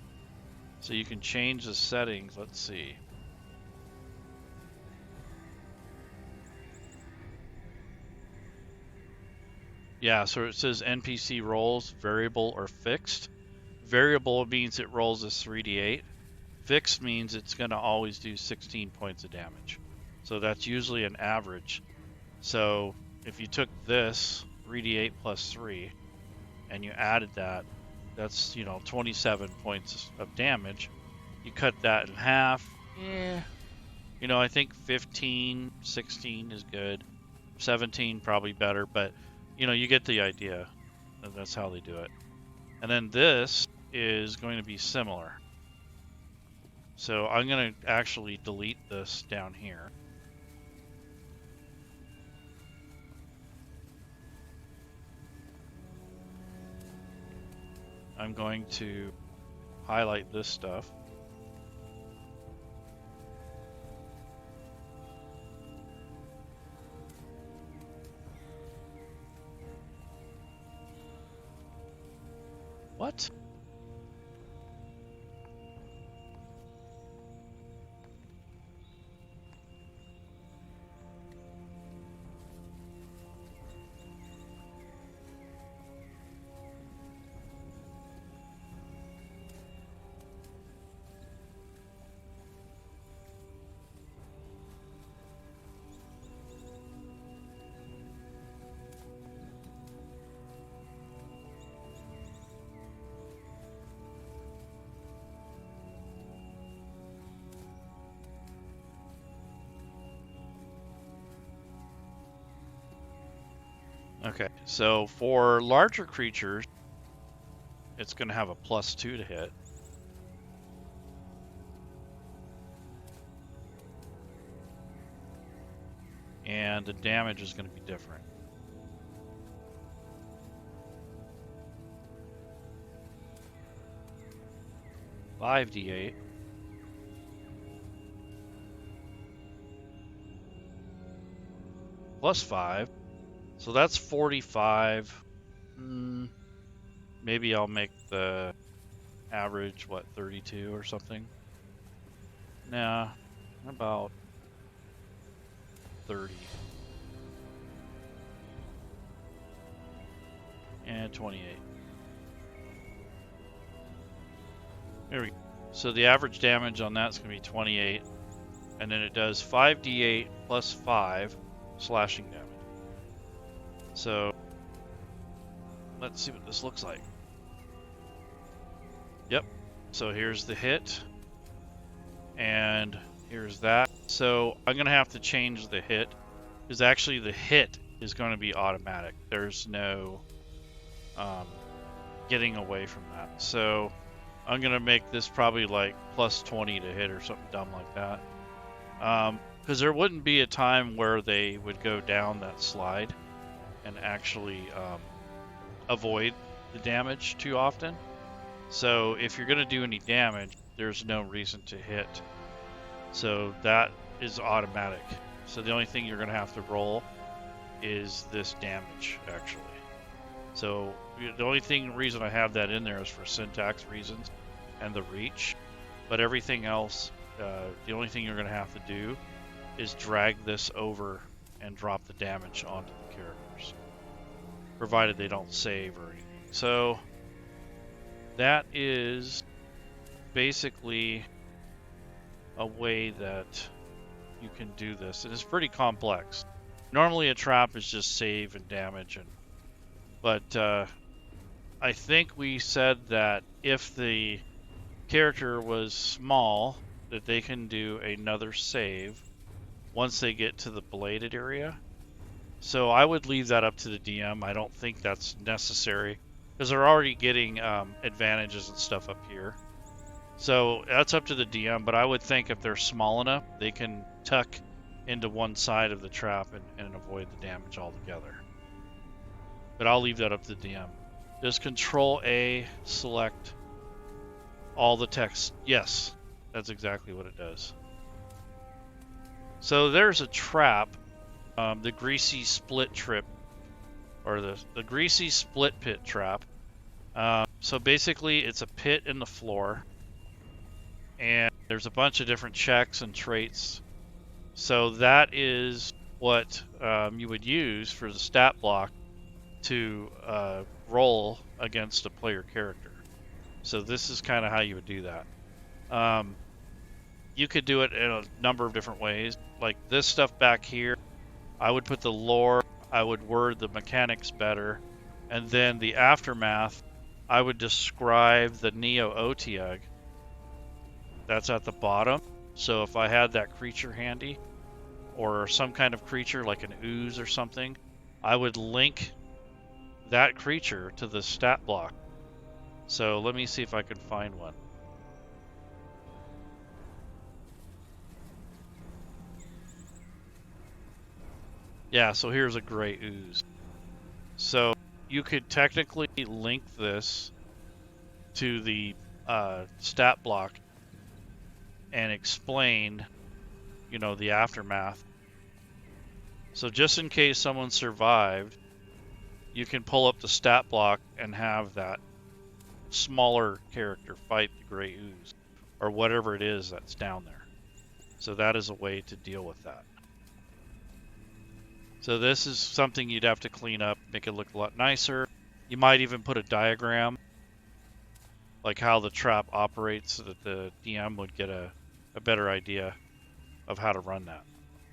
So you can change the settings. Let's see. Yeah, so it says NPC rolls variable or fixed. Variable means it rolls as 3d8. Fixed means it's going to always do 16 points of damage. So that's usually an average. So if you took this 3d8 plus 3 and you added that, that's 27 points of damage. You cut that in half. I think 15, 16 is good. 17 probably better, but you get the idea. That's how they do it. And then this is going to be similar. So I'm going to actually delete this down here. I'm going to highlight this stuff. What? Okay, so for larger creatures, it's going to have a +2 to hit. And the damage is going to be different. (5d8) +5, so that's 45. Maybe I'll make the average, what, 32 or something? Nah, about 30. And 28. There we go. So the average damage on that's going to be 28. And then it does 5d8 plus 5 slashing damage. So let's see what this looks like. Yep. So here's the hit. And here's that. So I'm going to have to change the hit, because actually the hit is going to be automatic. There's no getting away from that. So I'm going to make this probably like +20 to hit or something dumb like that. Because there wouldn't be a time where they would go down that slide and actually avoid the damage too often. So if you're going to do any damage, there's no reason to hit. So that is automatic. So the only thing you're going to have to roll is this damage, actually. So the only reason I have that in there is for syntax reasons and the reach. But everything else, the only thing you're going to have to do is drag this over and drop the damage onto the characters, provided they don't save or anything. So that is basically a way that you can do this. And it's pretty complex. Normally a trap is just save and damage, but I think we said that if the character was small, that they can do another save once they get to the bladed area. So I would leave that up to the DM. I don't think that's necessary, because they're already getting advantages and stuff up here. So that's up to the DM, but I would think if they're small enough, they can tuck into one side of the trap and avoid the damage altogether. But I'll leave that up to the DM. Just Control A, select all the text. Yes, that's exactly what it does. So there's a trap, the greasy split trip, or the greasy split pit trap. So basically it's a pit in the floor, and there's a bunch of different checks and traits. So that is what you would use for the stat block to roll against a player character. So this is kind of how you would do that. You could do it in a number of different ways. Like this stuff back here, I would put the lore, I would word the mechanics better, and then the aftermath, I would describe the Neo Otiug. That's at the bottom. So if I had that creature handy, or some kind of creature like an ooze or something, I would link that creature to the stat block. So let me see if I can find one. Yeah, so here's a gray ooze. So you could technically link this to the stat block and explain, the aftermath. So just in case someone survived, you can pull up the stat block and have that smaller character fight the gray ooze, or whatever it is that's down there. So that is a way to deal with that. So this is something you'd have to clean up, make it look a lot nicer. You might even put a diagram, like how the trap operates, so that the DM would get a better idea of how to run that.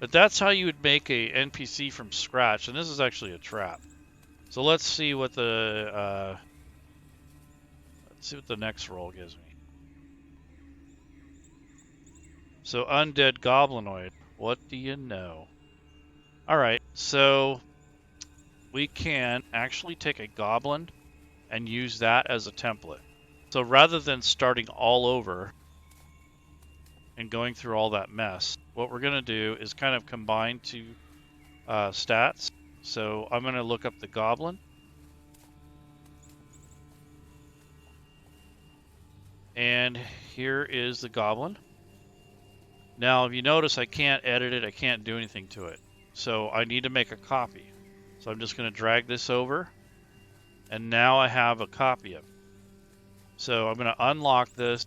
But that's how you would make a NPC from scratch, and this is actually a trap. So let's see what the next roll gives me. So undead goblinoid, what do you know? All right, so we can actually take a goblin and use that as a template. So rather than starting all over and going through all that mess, what we're going to do is kind of combine two stats. So I'm going to look up the goblin. And here is the goblin. Now, if you notice, I can't edit it. I can't do anything to it. So I need to make a copy. So I'm just going to drag this over. And now I have a copy of it. So I'm going to unlock this.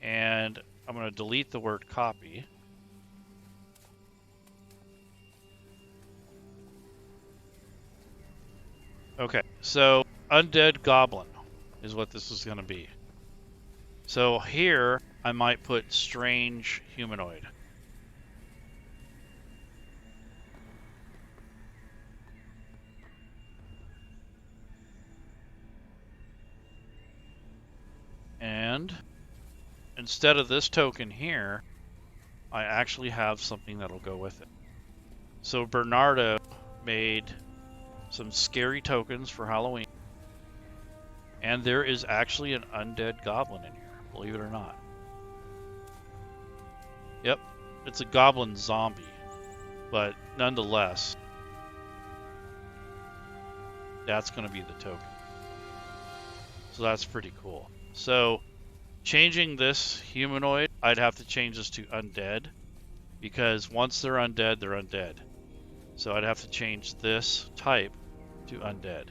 And I'm going to delete the word copy. Okay, so undead goblin is what this is going to be. So here I might put strange humanoid. And instead of this token here, I actually have something that'll go with it. So Bernardo made some scary tokens for Halloween. And there is actually an undead goblin in here, believe it or not. Yep, it's a goblin zombie, but nonetheless, that's going to be the token. So that's pretty cool. So changing this humanoid, I'd have to change this to undead, because once they're undead, they're undead. So I'd have to change this type to undead.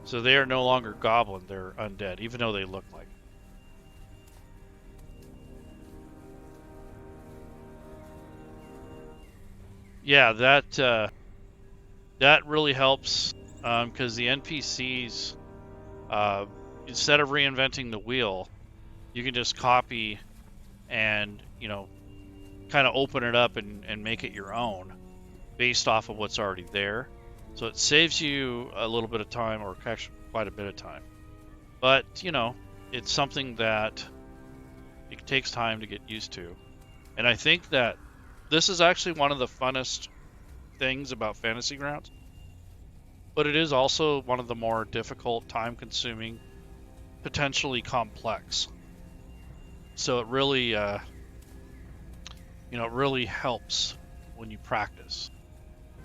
So they are no longer goblin, they're undead, even though they look like it. Yeah, that really helps, because the NPCs, instead of reinventing the wheel, you can just copy and, kind of open it up and make it your own based off of what's already there. So it saves you a little bit of time, or actually quite a bit of time. But, it's something that it takes time to get used to. And I think that this is actually one of the funnest things about Fantasy Grounds. But it is also one of the more difficult, time-consuming, potentially complex. So it really, it really helps when you practice.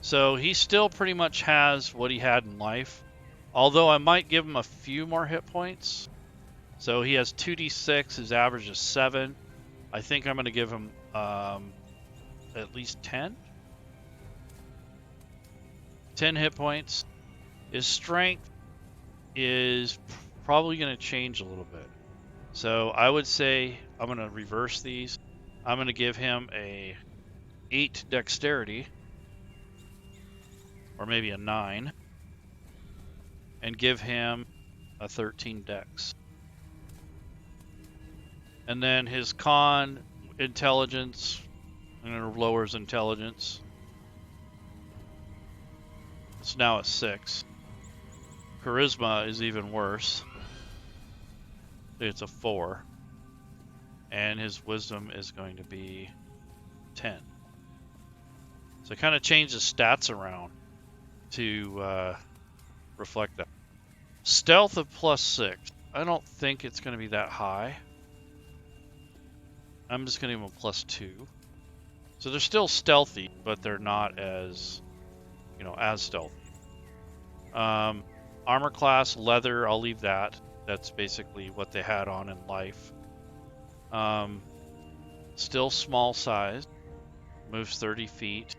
So he still pretty much has what he had in life, although I might give him a few more hit points. So he has 2d6, his average is 7. I think I'm going to give him at least 10. 10 hit points. His strength is probably going to change a little bit. So I would say I'm going to reverse these. I'm going to give him a 8 dexterity, or maybe a 9, and give him a 13 dex. And then his con, intelligence, I'm going to lower his intelligence. It's now at 6. Charisma is even worse. It's a 4. And his wisdom is going to be 10. So I kind of changed his stats around to reflect that. Stealth of +6. I don't think it's going to be that high. I'm just going to give him a +2. So they're still stealthy, but they're not as, as stealthy. Armor class, leather, I'll leave that. That's basically what they had on in life. Still small size. Moves 30 feet.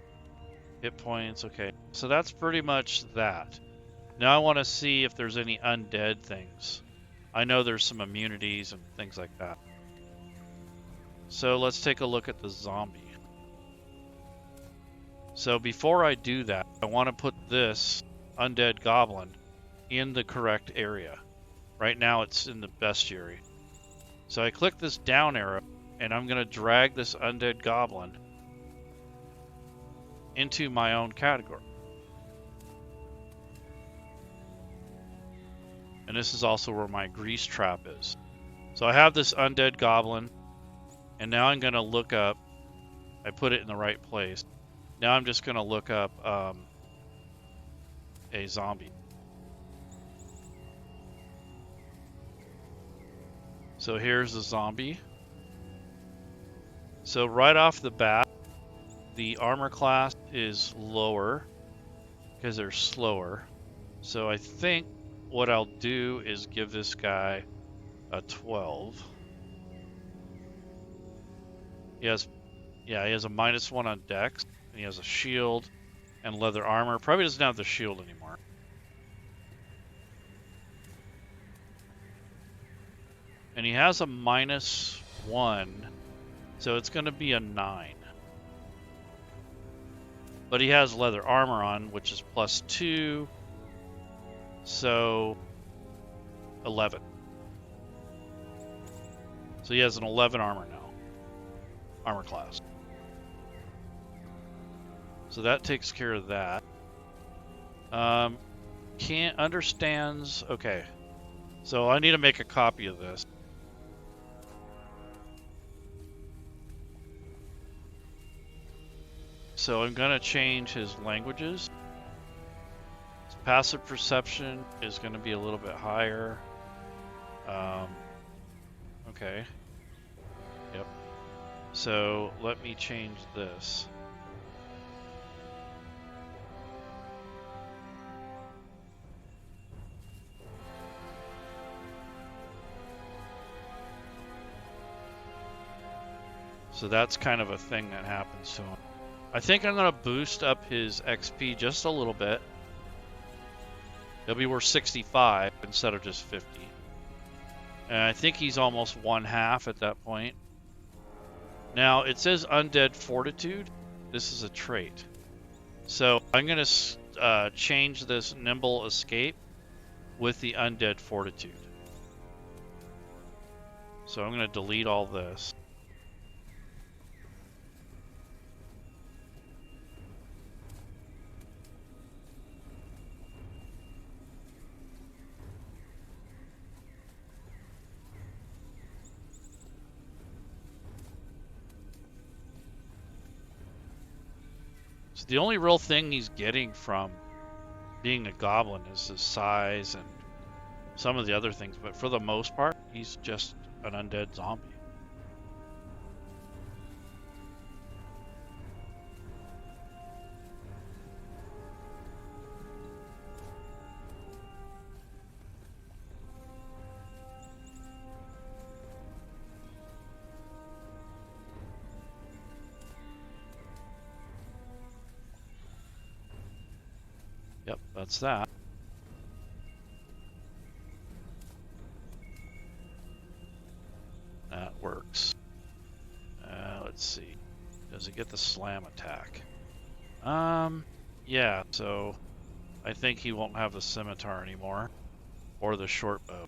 Hit points, okay. So that's pretty much that. Now I want to see if there's any undead things. I know there's some immunities and things like that. So let's take a look at the zombie. So before I do that, I want to put this undead goblin in the correct area. Right now it's in the bestiary. So I click this down arrow, and I'm going to drag this undead goblin into my own category. And this is also where my grease trap is. So I have this undead goblin. And now I'm going to look up, I put it in the right place. Now I'm just going to look up a zombie. So here's the zombie. So right off the bat, the armor class is lower because they're slower. So I think what I'll do is give this guy a 12. He has a -1 on dex, and he has a shield and leather armor. Probably doesn't have the shield anymore. And he has a -1, so it's going to be a 9. But he has leather armor on, which is +2, so 11. So he has an 11 armor now, armor class. So that takes care of that. Understands, okay. So I need to make a copy of this. So I'm gonna change his languages. His passive perception is gonna be a little bit higher. Okay. Yep. So let me change this. So that's kind of a thing that happens to him. I think I'm going to boost up his XP just a little bit. He'll be worth 65 instead of just 50. And I think he's almost 1/2 at that point. Now, it says undead fortitude. This is a trait. So I'm going to change this nimble escape with the undead fortitude. So I'm going to delete all this. So the only real thing he's getting from being a goblin is his size and some of the other things, but for the most part, he's just an undead zombie. Yep, that's that. That works. Let's see. Does it get the slam attack? Yeah, so I think he won't have the scimitar anymore, or the short bow.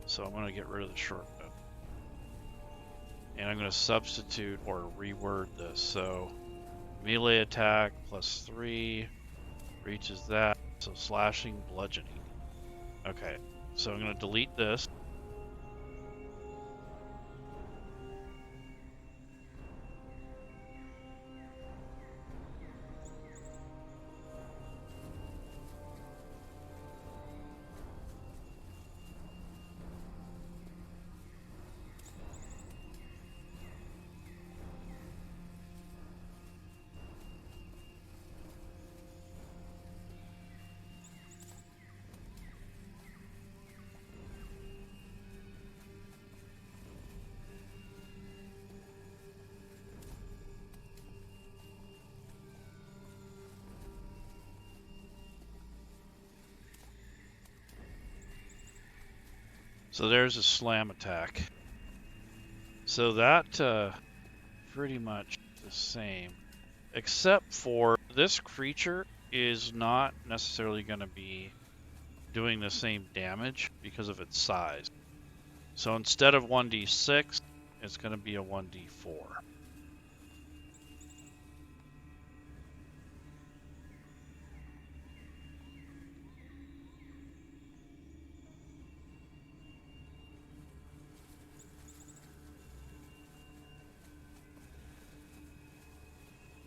So I'm going to get rid of the short bow. And I'm going to substitute or reword this. So melee attack +3 reaches that. So slashing, bludgeoning. Okay, so I'm going to delete this. So there's a slam attack. So that pretty much the same, except for this creature is not necessarily going to be doing the same damage because of its size. So instead of 1d6, it's going to be a 1d4.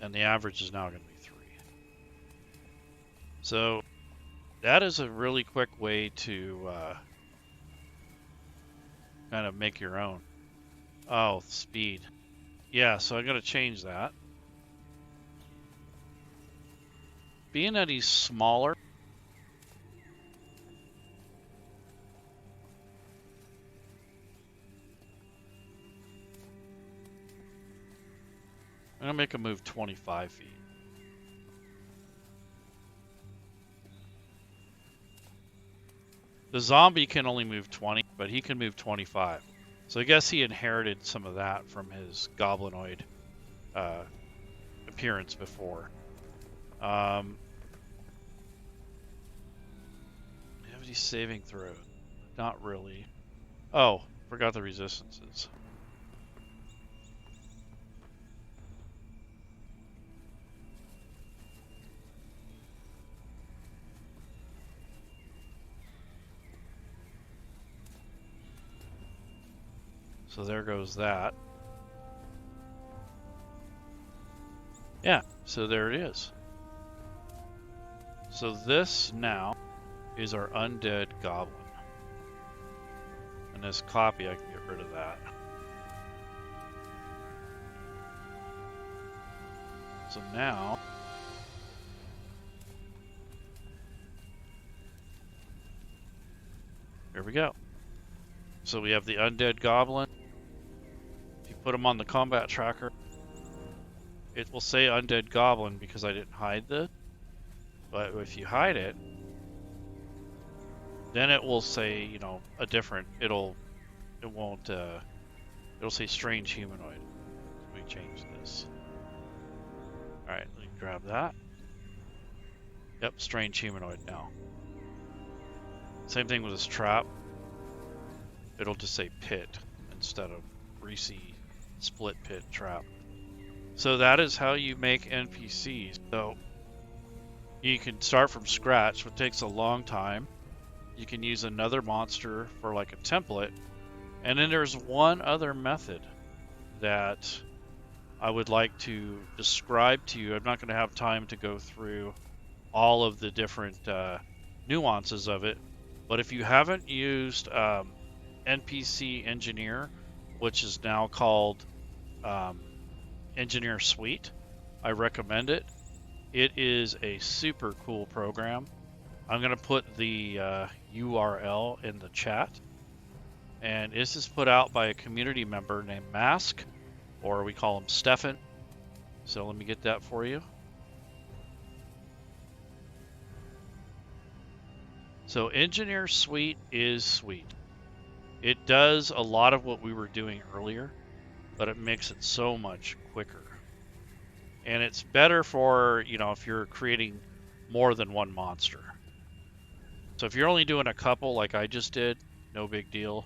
and the average is now going to be 3. So that is a really quick way to kind of make your own. Oh, speed. Yeah, so I'm going to change that. Being that he's smaller, I'm going to make him move 25 feet. The zombie can only move 20, but he can move 25. So I guess he inherited some of that from his goblinoid appearance before. Have any saving throws? Not really. Oh, forgot the resistances. So there goes that. Yeah, so there it is. So this now is our undead goblin. And this copy, I can get rid of that. So now, here we go. So we have the undead goblin. If you put him on the combat tracker, it will say undead goblin because I didn't hide this. But if you hide it, then it will say, you know, a different, it won't, it'll say strange humanoid. Let me change this. Alright, let me grab that. Yep, strange humanoid now. Same thing with this trap. It'll just say pit instead of greasy split pit trap. So that is how you make NPCs. So you can start from scratch, which takes a long time. You can use another monster for like a template. And then there's one other method that I would like to describe to you. I'm not going to have time to go through all of the different nuances of it. But if you haven't used NPC Engineer, which is now called Engineer Suite, I recommend it. It is a super cool program. I'm going to put the URL in the chat. And this is put out by a community member named Mask, or we call him Stefan. So let me get that for you. So Engineer Suite is sweet. It does a lot of what we were doing earlier, but it makes it so much quicker. And it's better for, you know, if you're creating more than one monster. So if you're only doing a couple like I just did, no big deal.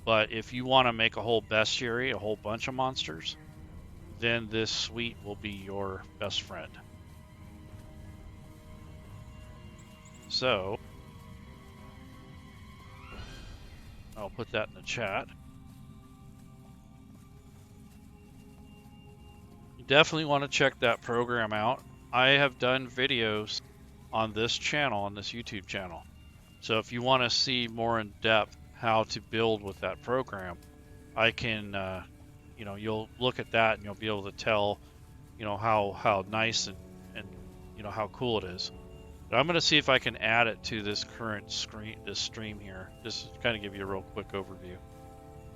But if you want to make a whole bestiary, a whole bunch of monsters, then this suite will be your best friend. So I'll put that in the chat. You definitely want to check that program out. I have done videos on this channel, on this YouTube channel. So if you want to see more in depth how to build with that program, I can, you know, you'll look at that and you'll be able to tell, you know, how nice and you know, how cool it is. But I'm going to see if I can add it to this current stream here, just to kind of give you a real quick overview.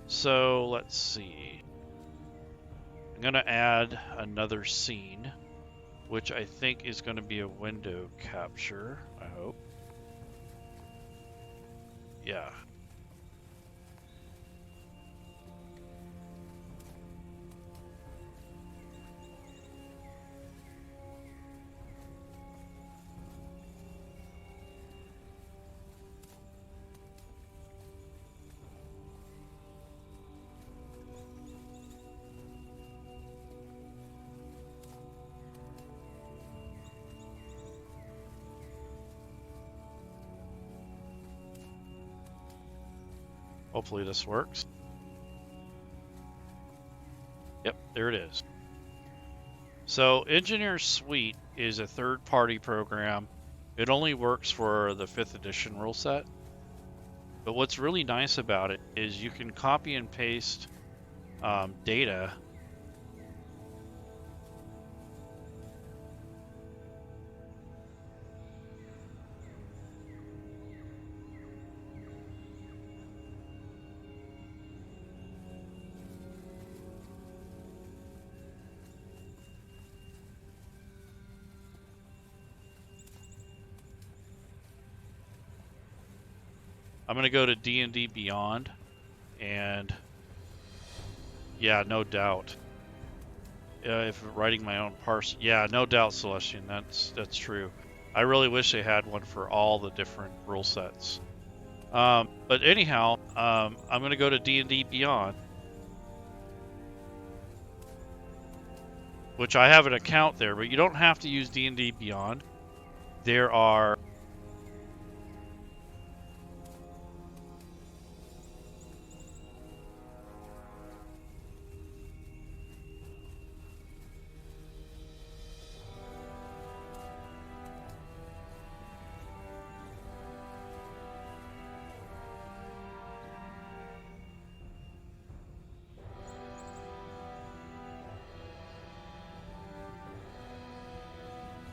So let's see. I'm going to add another scene, which I think is going to be a window capture, I hope. Yeah. Hopefully this works. Yep, there it is. So Engineer Suite is a third-party program. It only works for the 5th edition rule set. But what's really nice about it is you can copy and paste data. I'm going to go to D&D Beyond, and yeah, no doubt. If writing my own parse, yeah, no doubt, Celestian, that's true. I really wish they had one for all the different rule sets. But anyhow, I'm going to go to D&D Beyond, which I have an account there, but you don't have to use D&D Beyond. There are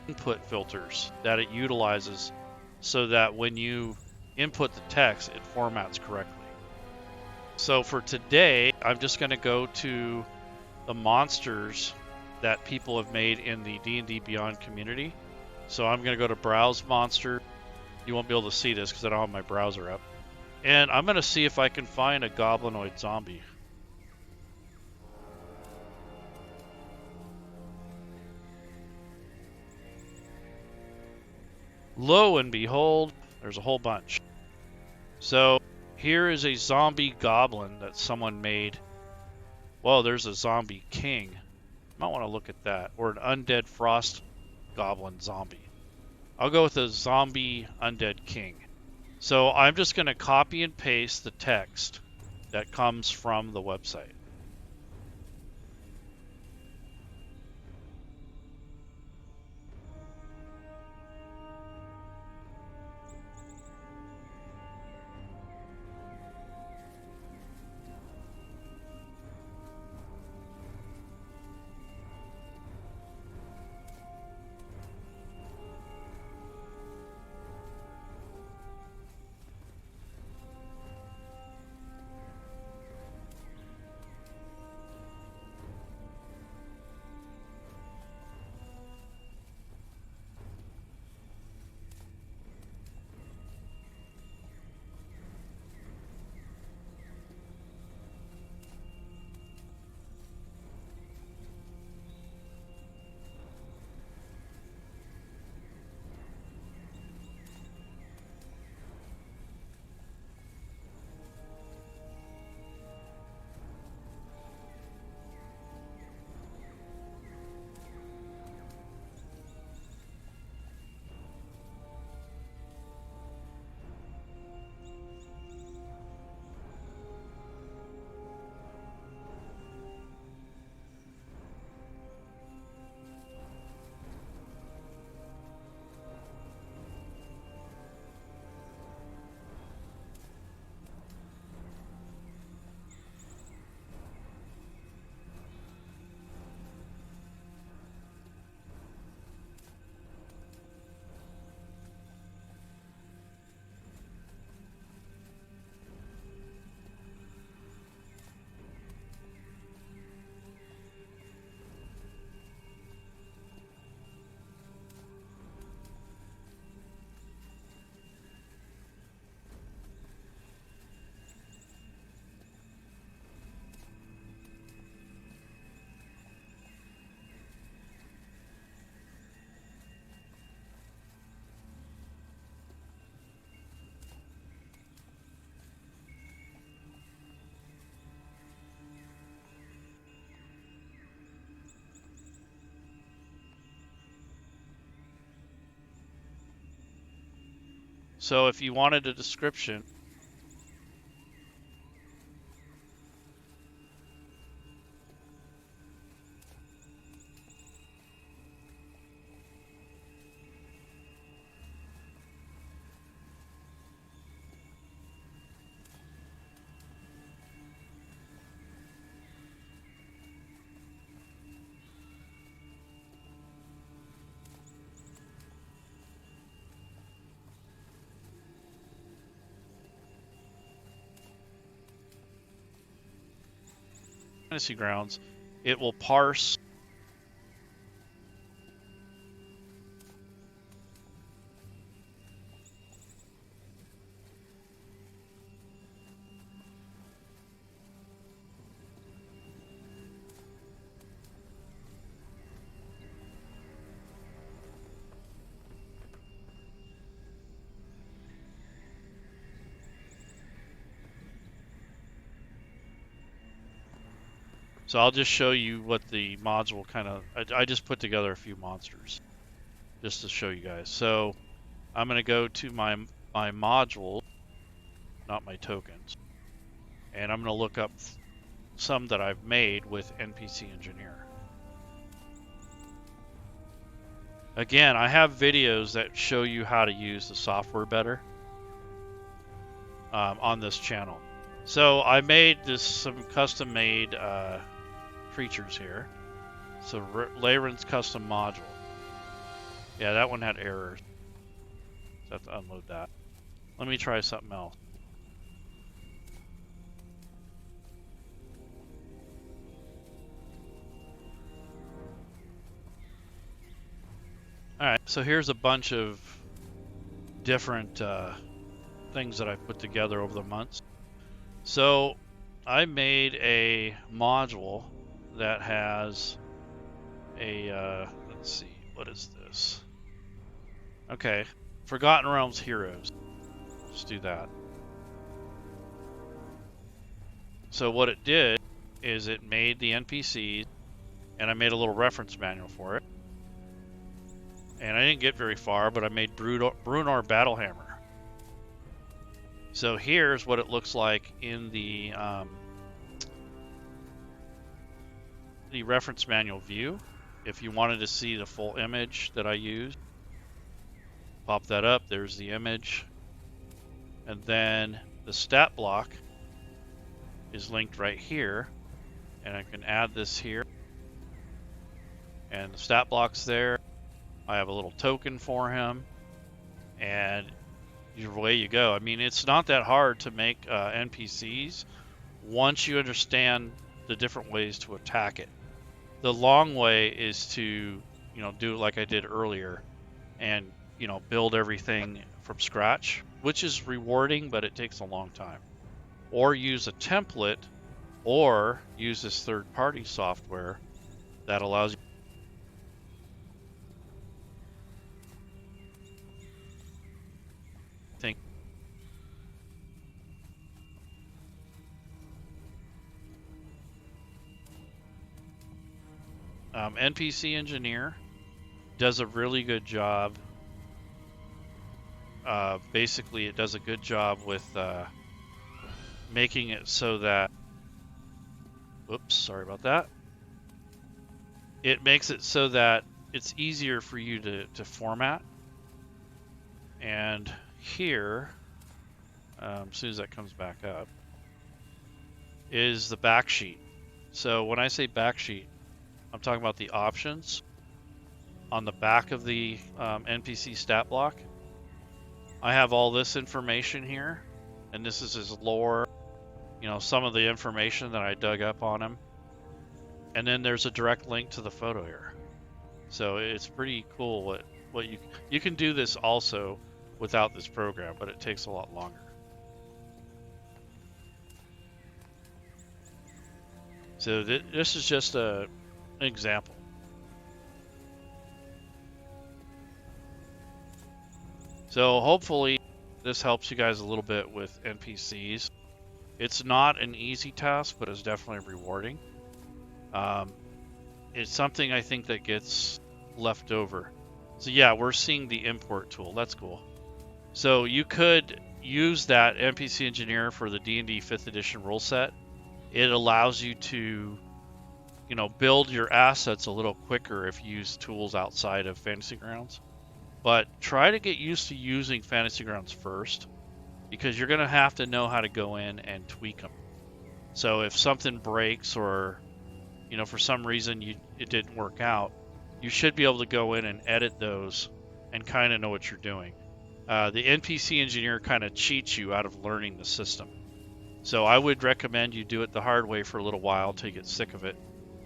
input filters that it utilizes so that when you input the text, it formats correctly. So for today, I'm just going to go to the monsters that people have made in the D&D Beyond community. So I'm going to go to Browse Monster. You won't be able to see this because I don't have my browser up. And I'm going to see if I can find a goblinoid zombie. Lo and behold, there's a whole bunch. So here is a zombie goblin that someone made. Well, there's a zombie king. Might want to look at that. Or an undead frost goblin zombie. I'll go with a zombie undead king. So I'm just going to copy and paste the text that comes from the website. So if you wanted a description, Fantasy Grounds, it will parse So I'll just show you what the mods will kind of, I just put together a few monsters just to show you guys. So I'm going to go to my module, not my tokens, and I'm going to look up some that I've made with NPC Engineer. Again, I have videos that show you how to use the software better on this channel. So I made some custom made creatures here. So Laerun's custom module. Yeah, that one had errors. So I have to unload that. Let me try something else. Alright, so here's a bunch of different things that I've put together over the months. So I made a module that has a, let's see, what is this? Okay, Forgotten Realms Heroes. Let's do that. So what it did is it made the NPCs, and I made a little reference manual for it. And I didn't get very far, but I made Brunar Battlehammer. So here's what it looks like in the reference manual view. If you wanted to see the full image that I used, pop that up. There's the image. And then the stat block is linked right here. And I can add this here. And the stat block's there. I have a little token for him. And away you go. I mean, it's not that hard to make NPCs once you understand the different ways to attack it. The long way is to, do it like I did earlier and, build everything from scratch, which is rewarding, but it takes a long time. Or use a template, or use this third-party software that allows you to think. NPC Engineer does a really good job. Basically, it does a good job with making it so that, whoops, sorry about that. It makes it so that it's easier for you to format. And here, as soon as that comes back up, is the back sheet. So when I say back sheet, I'm talking about the options on the back of the NPC stat block. I have all this information here, and this is his lore, some of the information that I dug up on him. And then there's a direct link to the photo here. So it's pretty cool what you can do this also without this program, but it takes a lot longer. So this is just an example. So hopefully this helps you guys a little bit with NPCs. It's not an easy task, but it's definitely rewarding. It's something I think that gets left over. So yeah, we're seeing the import tool. That's cool. So you could use that NPC Engineer for the D&D 5th edition rule set. It allows you to, build your assets a little quicker if you use tools outside of Fantasy Grounds. But try to get used to using Fantasy Grounds first, because you're going to have to know how to go in and tweak them. So if something breaks or, for some reason it didn't work out, you should be able to go in and edit those and kind of know what you're doing. The NPC Engineer kind of cheats you out of learning the system. So I would recommend you do it the hard way for a little while until you get sick of it,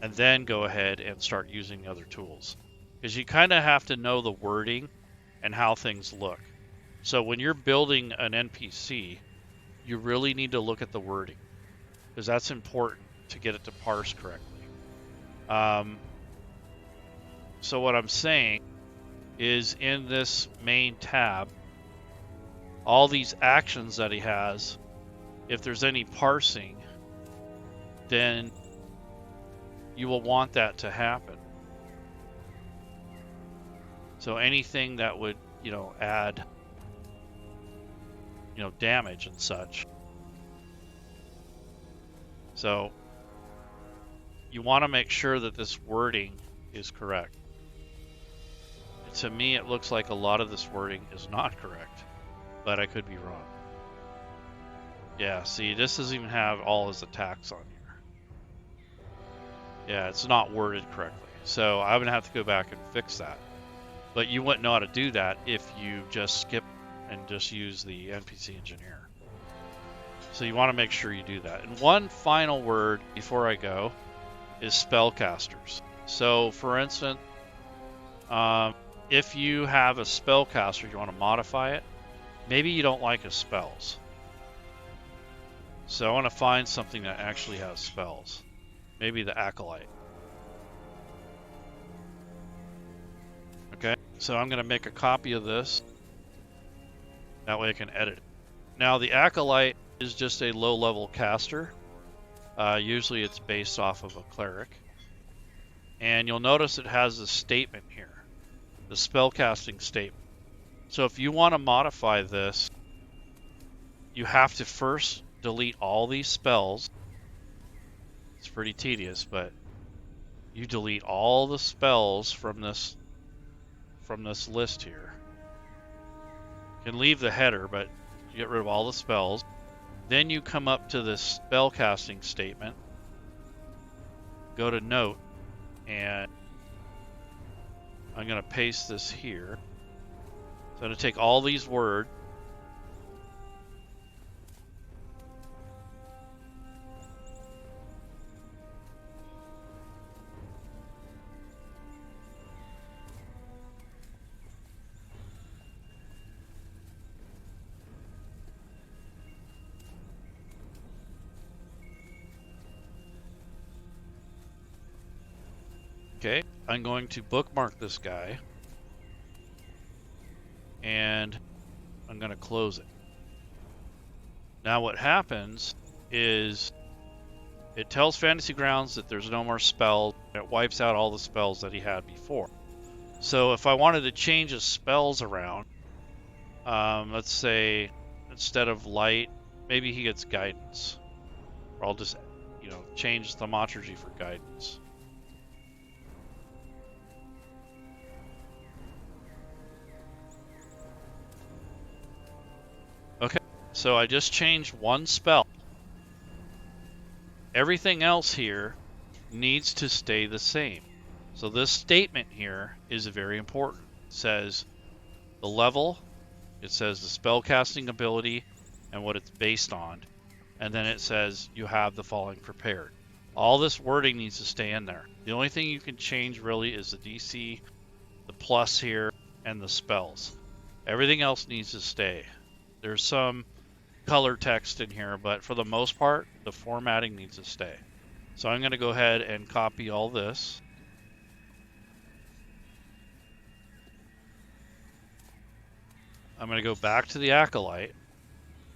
and then go ahead and start using other tools. Because you kind of have to know the wording and how things look. So when you're building an NPC, you really need to look at the wording, because that's important to get it to parse correctly. So what I'm saying is, in this main tab, all these actions that he has, if there's any parsing, then you will want that to happen. So anything that would, add, damage and such. So you want to make sure that this wording is correct. To me, it looks like a lot of this wording is not correct, but I could be wrong. Yeah, see, this doesn't even have all his attacks on here. Yeah, it's not worded correctly. So I'm going to have to go back and fix that. But you wouldn't know how to do that if you just skip and just use the NPC engineer. So you want to make sure you do that. And one final word before I go is spellcasters. So for instance, if you have a spellcaster, you want to modify it. Maybe you don't like his spells. So I want to find something that actually has spells. Maybe the Acolyte. Okay, so I'm going to make a copy of this. That way I can edit it. Now the Acolyte is just a low-level caster. Usually it's based off of a cleric. And you'll notice it has a statement here. The spellcasting statement. So if you want to modify this, you have to first delete all these spells. It's pretty tedious, but you delete all the spells from this list here. You can leave the header, but you get rid of all the spells. Then you come up to this spellcasting statement, go to note, and I'm going to paste this here. So I'm going to take all these words, okay, I'm going to bookmark this guy, and I'm going to close it. Now what happens is it tells Fantasy Grounds that there's no more spells. It wipes out all the spells that he had before. So if I wanted to change his spells around, let's say instead of light, maybe he gets guidance. Or I'll just, change thaumaturgy for guidance. Okay, so I just changed one spell. Everything else here needs to stay the same. So this statement here is very important. It says the level, it says the spellcasting ability and what it's based on, and then it says you have the following prepared. All this wording needs to stay in there. The only thing you can change really is the DC, the plus here, and the spells. Everything else needs to stay. There's some color text in here, but for the most part, the formatting needs to stay. So I'm going to go ahead and copy all this. I'm going to go back to the Acolyte,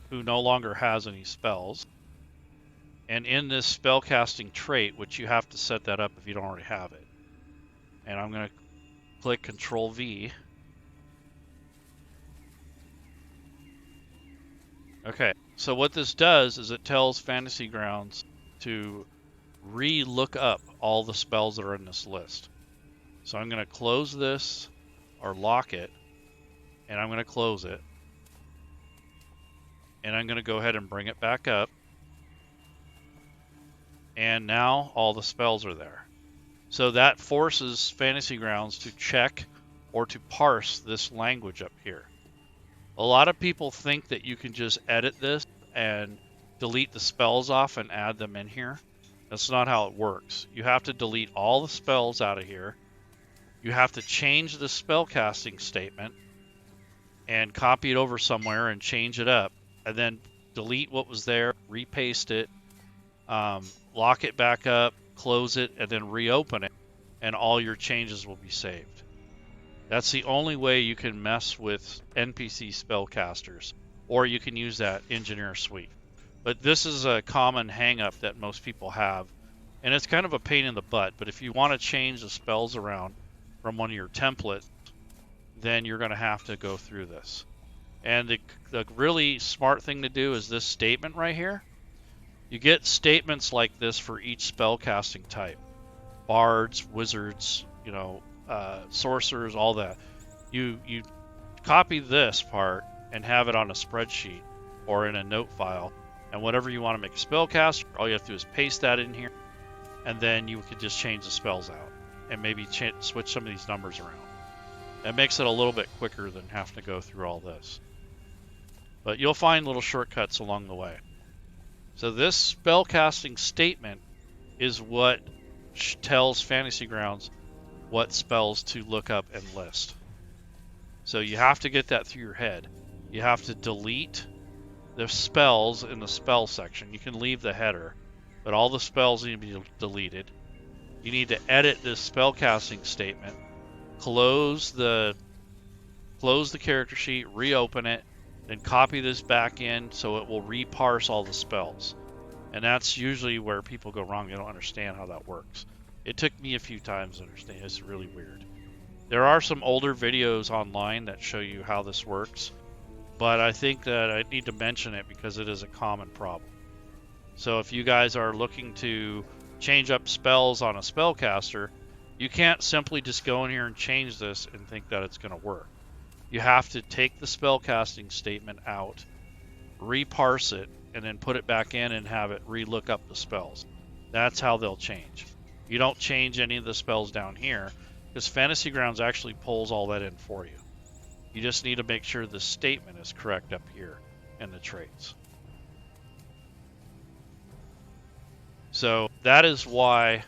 who no longer has any spells. And in this spellcasting trait, which you have to set that up if you don't already have it. And I'm going to click Control V. Okay, so what this does is it tells Fantasy Grounds to re-look up all the spells that are in this list. So I'm going to close this, or lock it, and I'm going to close it. And I'm going to go ahead and bring it back up. And now all the spells are there. So that forces Fantasy Grounds to check or to parse this language up here. A lot of people think that you can just edit this and delete the spells off and add them in here. That's not how it works. You have to delete all the spells out of here. You have to change the spellcasting statement and copy it over somewhere and change it up, and then delete what was there, repaste it, lock it back up, close it, and then reopen it, and all your changes will be saved. That's the only way you can mess with NPC spellcasters, or you can use that engineer suite. But this is a common hang-up that most people have, and it's kind of a pain in the butt, but if you want to change the spells around from one of your templates, then you're going to have to go through this. And the really smart thing to do is this statement right here. You get statements like this for each spellcasting type. Bards, wizards, sorcerers, all that. You copy this part and have it on a spreadsheet or in a note file, and whatever you want to make a spellcaster, all you have to do is paste that in here, and then you could just change the spells out and maybe switch some of these numbers around. That makes it a little bit quicker than having to go through all this. But you'll find little shortcuts along the way. So this spellcasting statement is what tells Fantasy Grounds what spells to look up and list. So you have to get that through your head. You have to delete the spells in the spell section. You can leave the header, but all the spells need to be deleted. You need to edit this spellcasting statement, close the character sheet, reopen it, then copy this back in so it will reparse all the spells. And that's usually where people go wrong. They don't understand how that works. It took me a few times to understand. It's really weird. There are some older videos online that show you how this works, but I think that I need to mention it because it is a common problem. So if you guys are looking to change up spells on a spellcaster, you can't simply just go in here and change this and think that it's going to work. You have to take the spellcasting statement out, reparse it, and then put it back in and have it re-look up the spells. That's how they'll change. You don't change any of the spells down here, because Fantasy Grounds actually pulls all that in for you. You just need to make sure the statement is correct up here in the traits. So that is why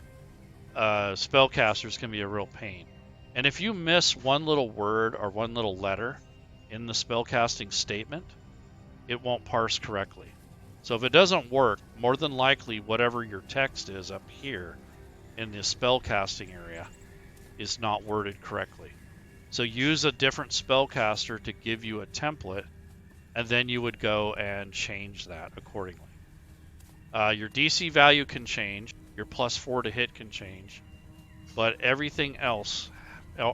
spellcasters can be a real pain. And if you miss one little word or one little letter in the spellcasting statement, it won't parse correctly. So if it doesn't work, more than likely whatever your text is up here in the spellcasting area is not worded correctly. So use a different spellcaster to give you a template, and then you would go and change that accordingly. Your DC value can change, your +4 to hit can change, but everything else,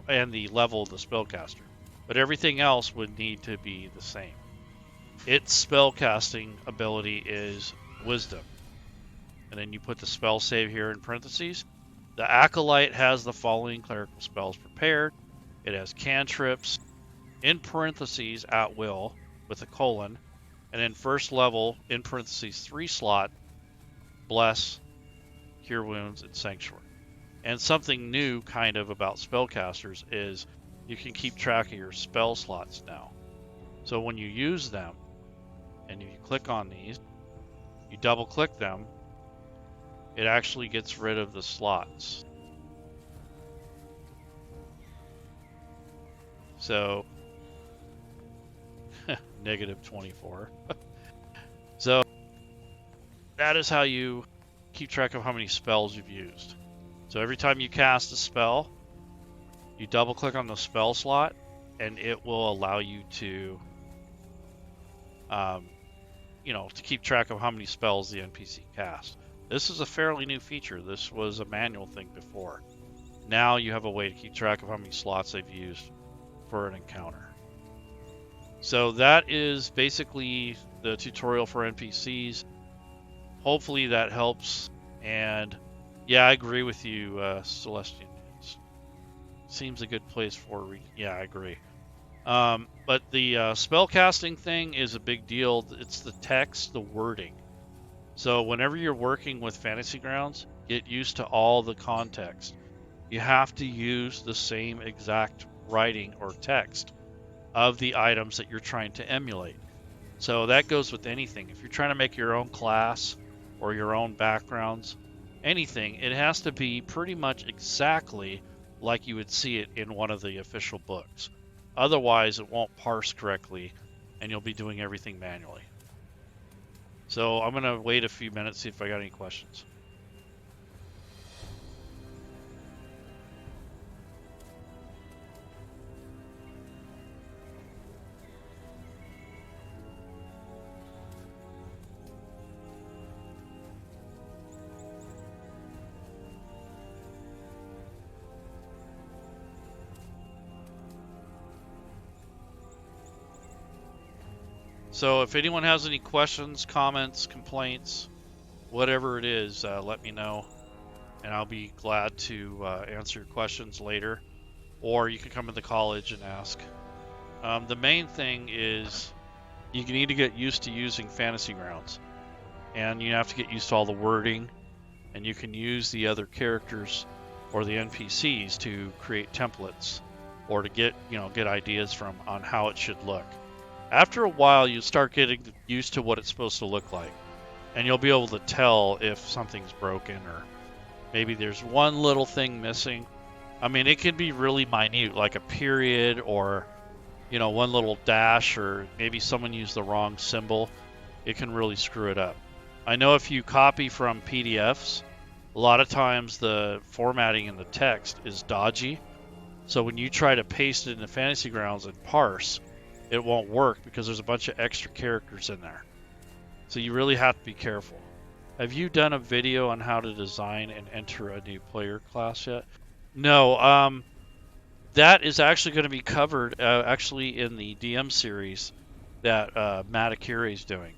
and the level of the spellcaster, but everything else would need to be the same. Its spellcasting ability is Wisdom, and then you put the spell save here in parentheses. The Acolyte has the following clerical spells prepared. It has cantrips, in parentheses, at will, with a colon, and then first level, in parentheses, 3 slot, Bless, Cure Wounds, and Sanctuary. And something new kind of about spellcasters is you can keep track of your spell slots now. So when you use them, and if you click on these, you double click them, it actually gets rid of the slots. So, -24. So, that is how you keep track of how many spells you've used. So every time you cast a spell, you double click on the spell slot, and it will allow you to, to keep track of how many spells the NPC cast. This is a fairly new feature. This was a manual thing before. Now you have a way to keep track of how many slots they've used for an encounter. So that is basically the tutorial for NPCs. Hopefully that helps. And yeah, I agree with you, Celestian. Seems a good place for yeah, I agree. But the spellcasting thing is a big deal. It's the text, the wording. So whenever you're working with Fantasy Grounds, get used to all the context. You have to use the same exact writing or text of the items that you're trying to emulate. So that goes with anything. If you're trying to make your own class or your own backgrounds, anything, it has to be pretty much exactly like you would see it in one of the official books. Otherwise, it won't parse correctly and you'll be doing everything manually. So I'm going to wait a few minutes, see if I got any questions. So if anyone has any questions, comments, complaints, whatever it is, let me know, and I'll be glad to answer your questions later. Or you can come into college and ask. The main thing is you need to get used to using Fantasy Grounds, and you have to get used to all the wording, and you can use the other characters or the NPCs to create templates or to get ideas from on how it should look. After a while, you start getting used to what it's supposed to look like, and you'll be able to tell if something's broken or maybe there's one little thing missing. I mean, it can be really minute, like a period or, one little dash, or maybe someone used the wrong symbol. It can really screw it up. I know if you copy from PDFs, a lot of times the formatting in the text is dodgy. So when you try to paste it into Fantasy Grounds and parse, it won't work because there's a bunch of extra characters in there. So you really have to be careful. Have you done a video on how to design and enter a new player class yet? No, that is actually going to be covered actually in the DM series that Matt Akira is doing.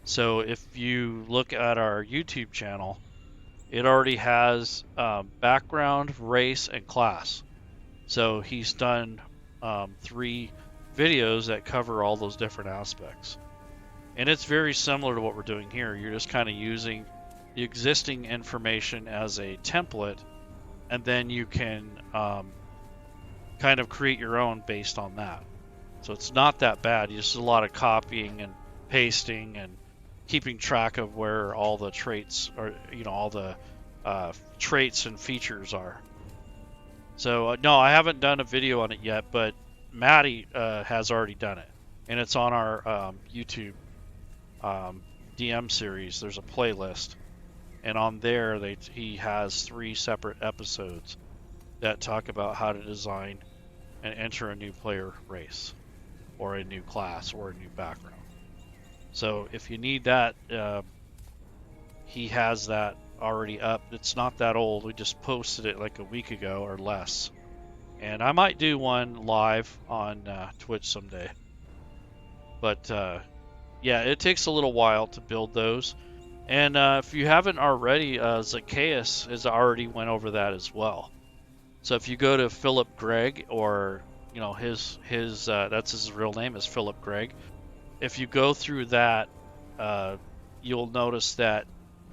So if you look at our YouTube channel, it already has background, race, and class. So he's done 3 videos that cover all those different aspects. And it's very similar to what we're doing here. You're just kind of using the existing information as a template, and then you can kind of create your own based on that. So it's not that bad. Just a lot of copying and pasting and keeping track of where all the traits are, all the traits and features are. So no, I haven't done a video on it yet, but Maddie has already done it, and it's on our YouTube DM series. There's a playlist, and on there he has 3 separate episodes that talk about how to design and enter a new player race or a new class or a new background. So if you need that, he has that already up. It's not that old. We just posted it like a week ago or less. And I might do one live on Twitch someday. But yeah, it takes a little while to build those. And if you haven't already, Zacchaeus has already went over that as well. So if you go to Philip Gregg, or his that's his real name is Philip Gregg. If you go through that, you'll notice that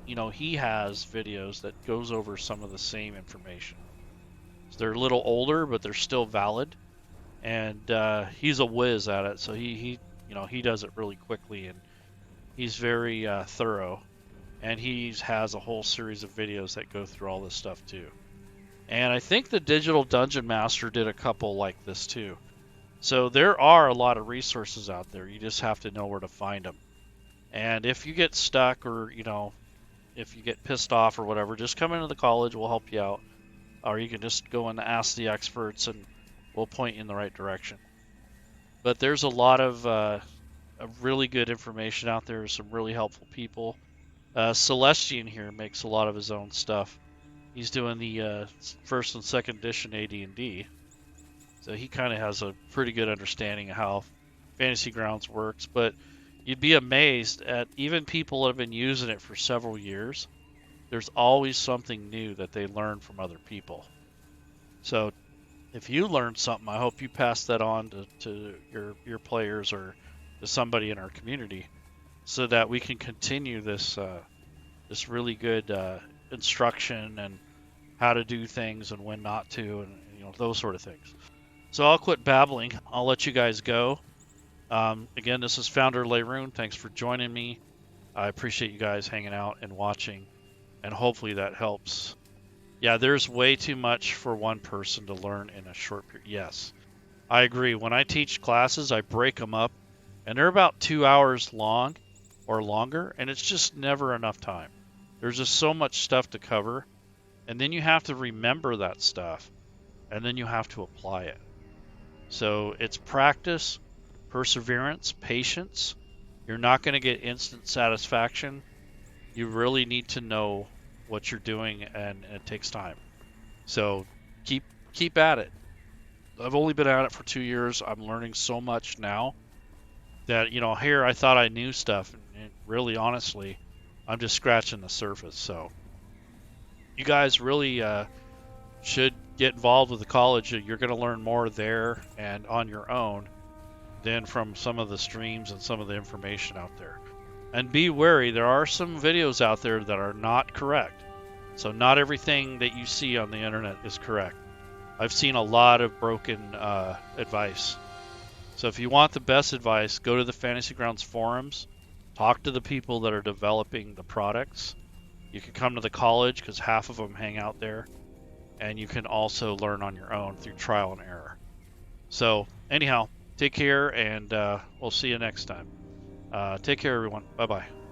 he has videos that goes over some of the same information. So they're a little older, but they're still valid, and he's a whiz at it. So he does it really quickly, and he's very thorough, and he has a whole series of videos that go through all this stuff too. And I think the Digital Dungeon Master did a couple like this too. So there are a lot of resources out there. You just have to know where to find them. And if you get stuck, or if you get pissed off or whatever, just come into the college. We'll help you out. Or you can just go and ask the experts, and we'll point you in the right direction. But there's a lot of really good information out there. Some really helpful people. Celestian here makes a lot of his own stuff. He's doing the 1st and 2nd edition AD&D. So he kind of has a pretty good understanding of how Fantasy Grounds works. But you'd be amazed at even people that have been using it for several years. There's always something new that they learn from other people. So if you learn something, I hope you pass that on to your players or to somebody in our community, so that we can continue this really good instruction and how to do things and when not to, and those sort of things. So I'll quit babbling. I'll let you guys go. Again, this is Founder Laerun. Thanks for joining me. I appreciate you guys hanging out and watching, and hopefully that helps. Yeah, there's way too much for one person to learn in a short period. Yes, I agree. When I teach classes, I break them up, and they're about 2 hours long or longer, and it's just never enough time. There's just so much stuff to cover, and then you have to remember that stuff, and then you have to apply it. So it's practice, perseverance, patience. You're not going to get instant satisfaction. You really need to know what you're doing, and it takes time. So keep at it. I've only been at it for 2 years. I'm learning so much now that, here I thought I knew stuff, and really, honestly, I'm just scratching the surface. So you guys really should get involved with the college. You're going to learn more there and on your own than from some of the streams and some of the information out there. And be wary, there are some videos out there that are not correct. So not everything that you see on the internet is correct. I've seen a lot of broken advice. So if you want the best advice, go to the Fantasy Grounds forums, talk to the people that are developing the products. You can come to the college because half of them hang out there, and you can also learn on your own through trial and error. So anyhow, take care, and we'll see you next time. Take care, everyone. Bye-bye.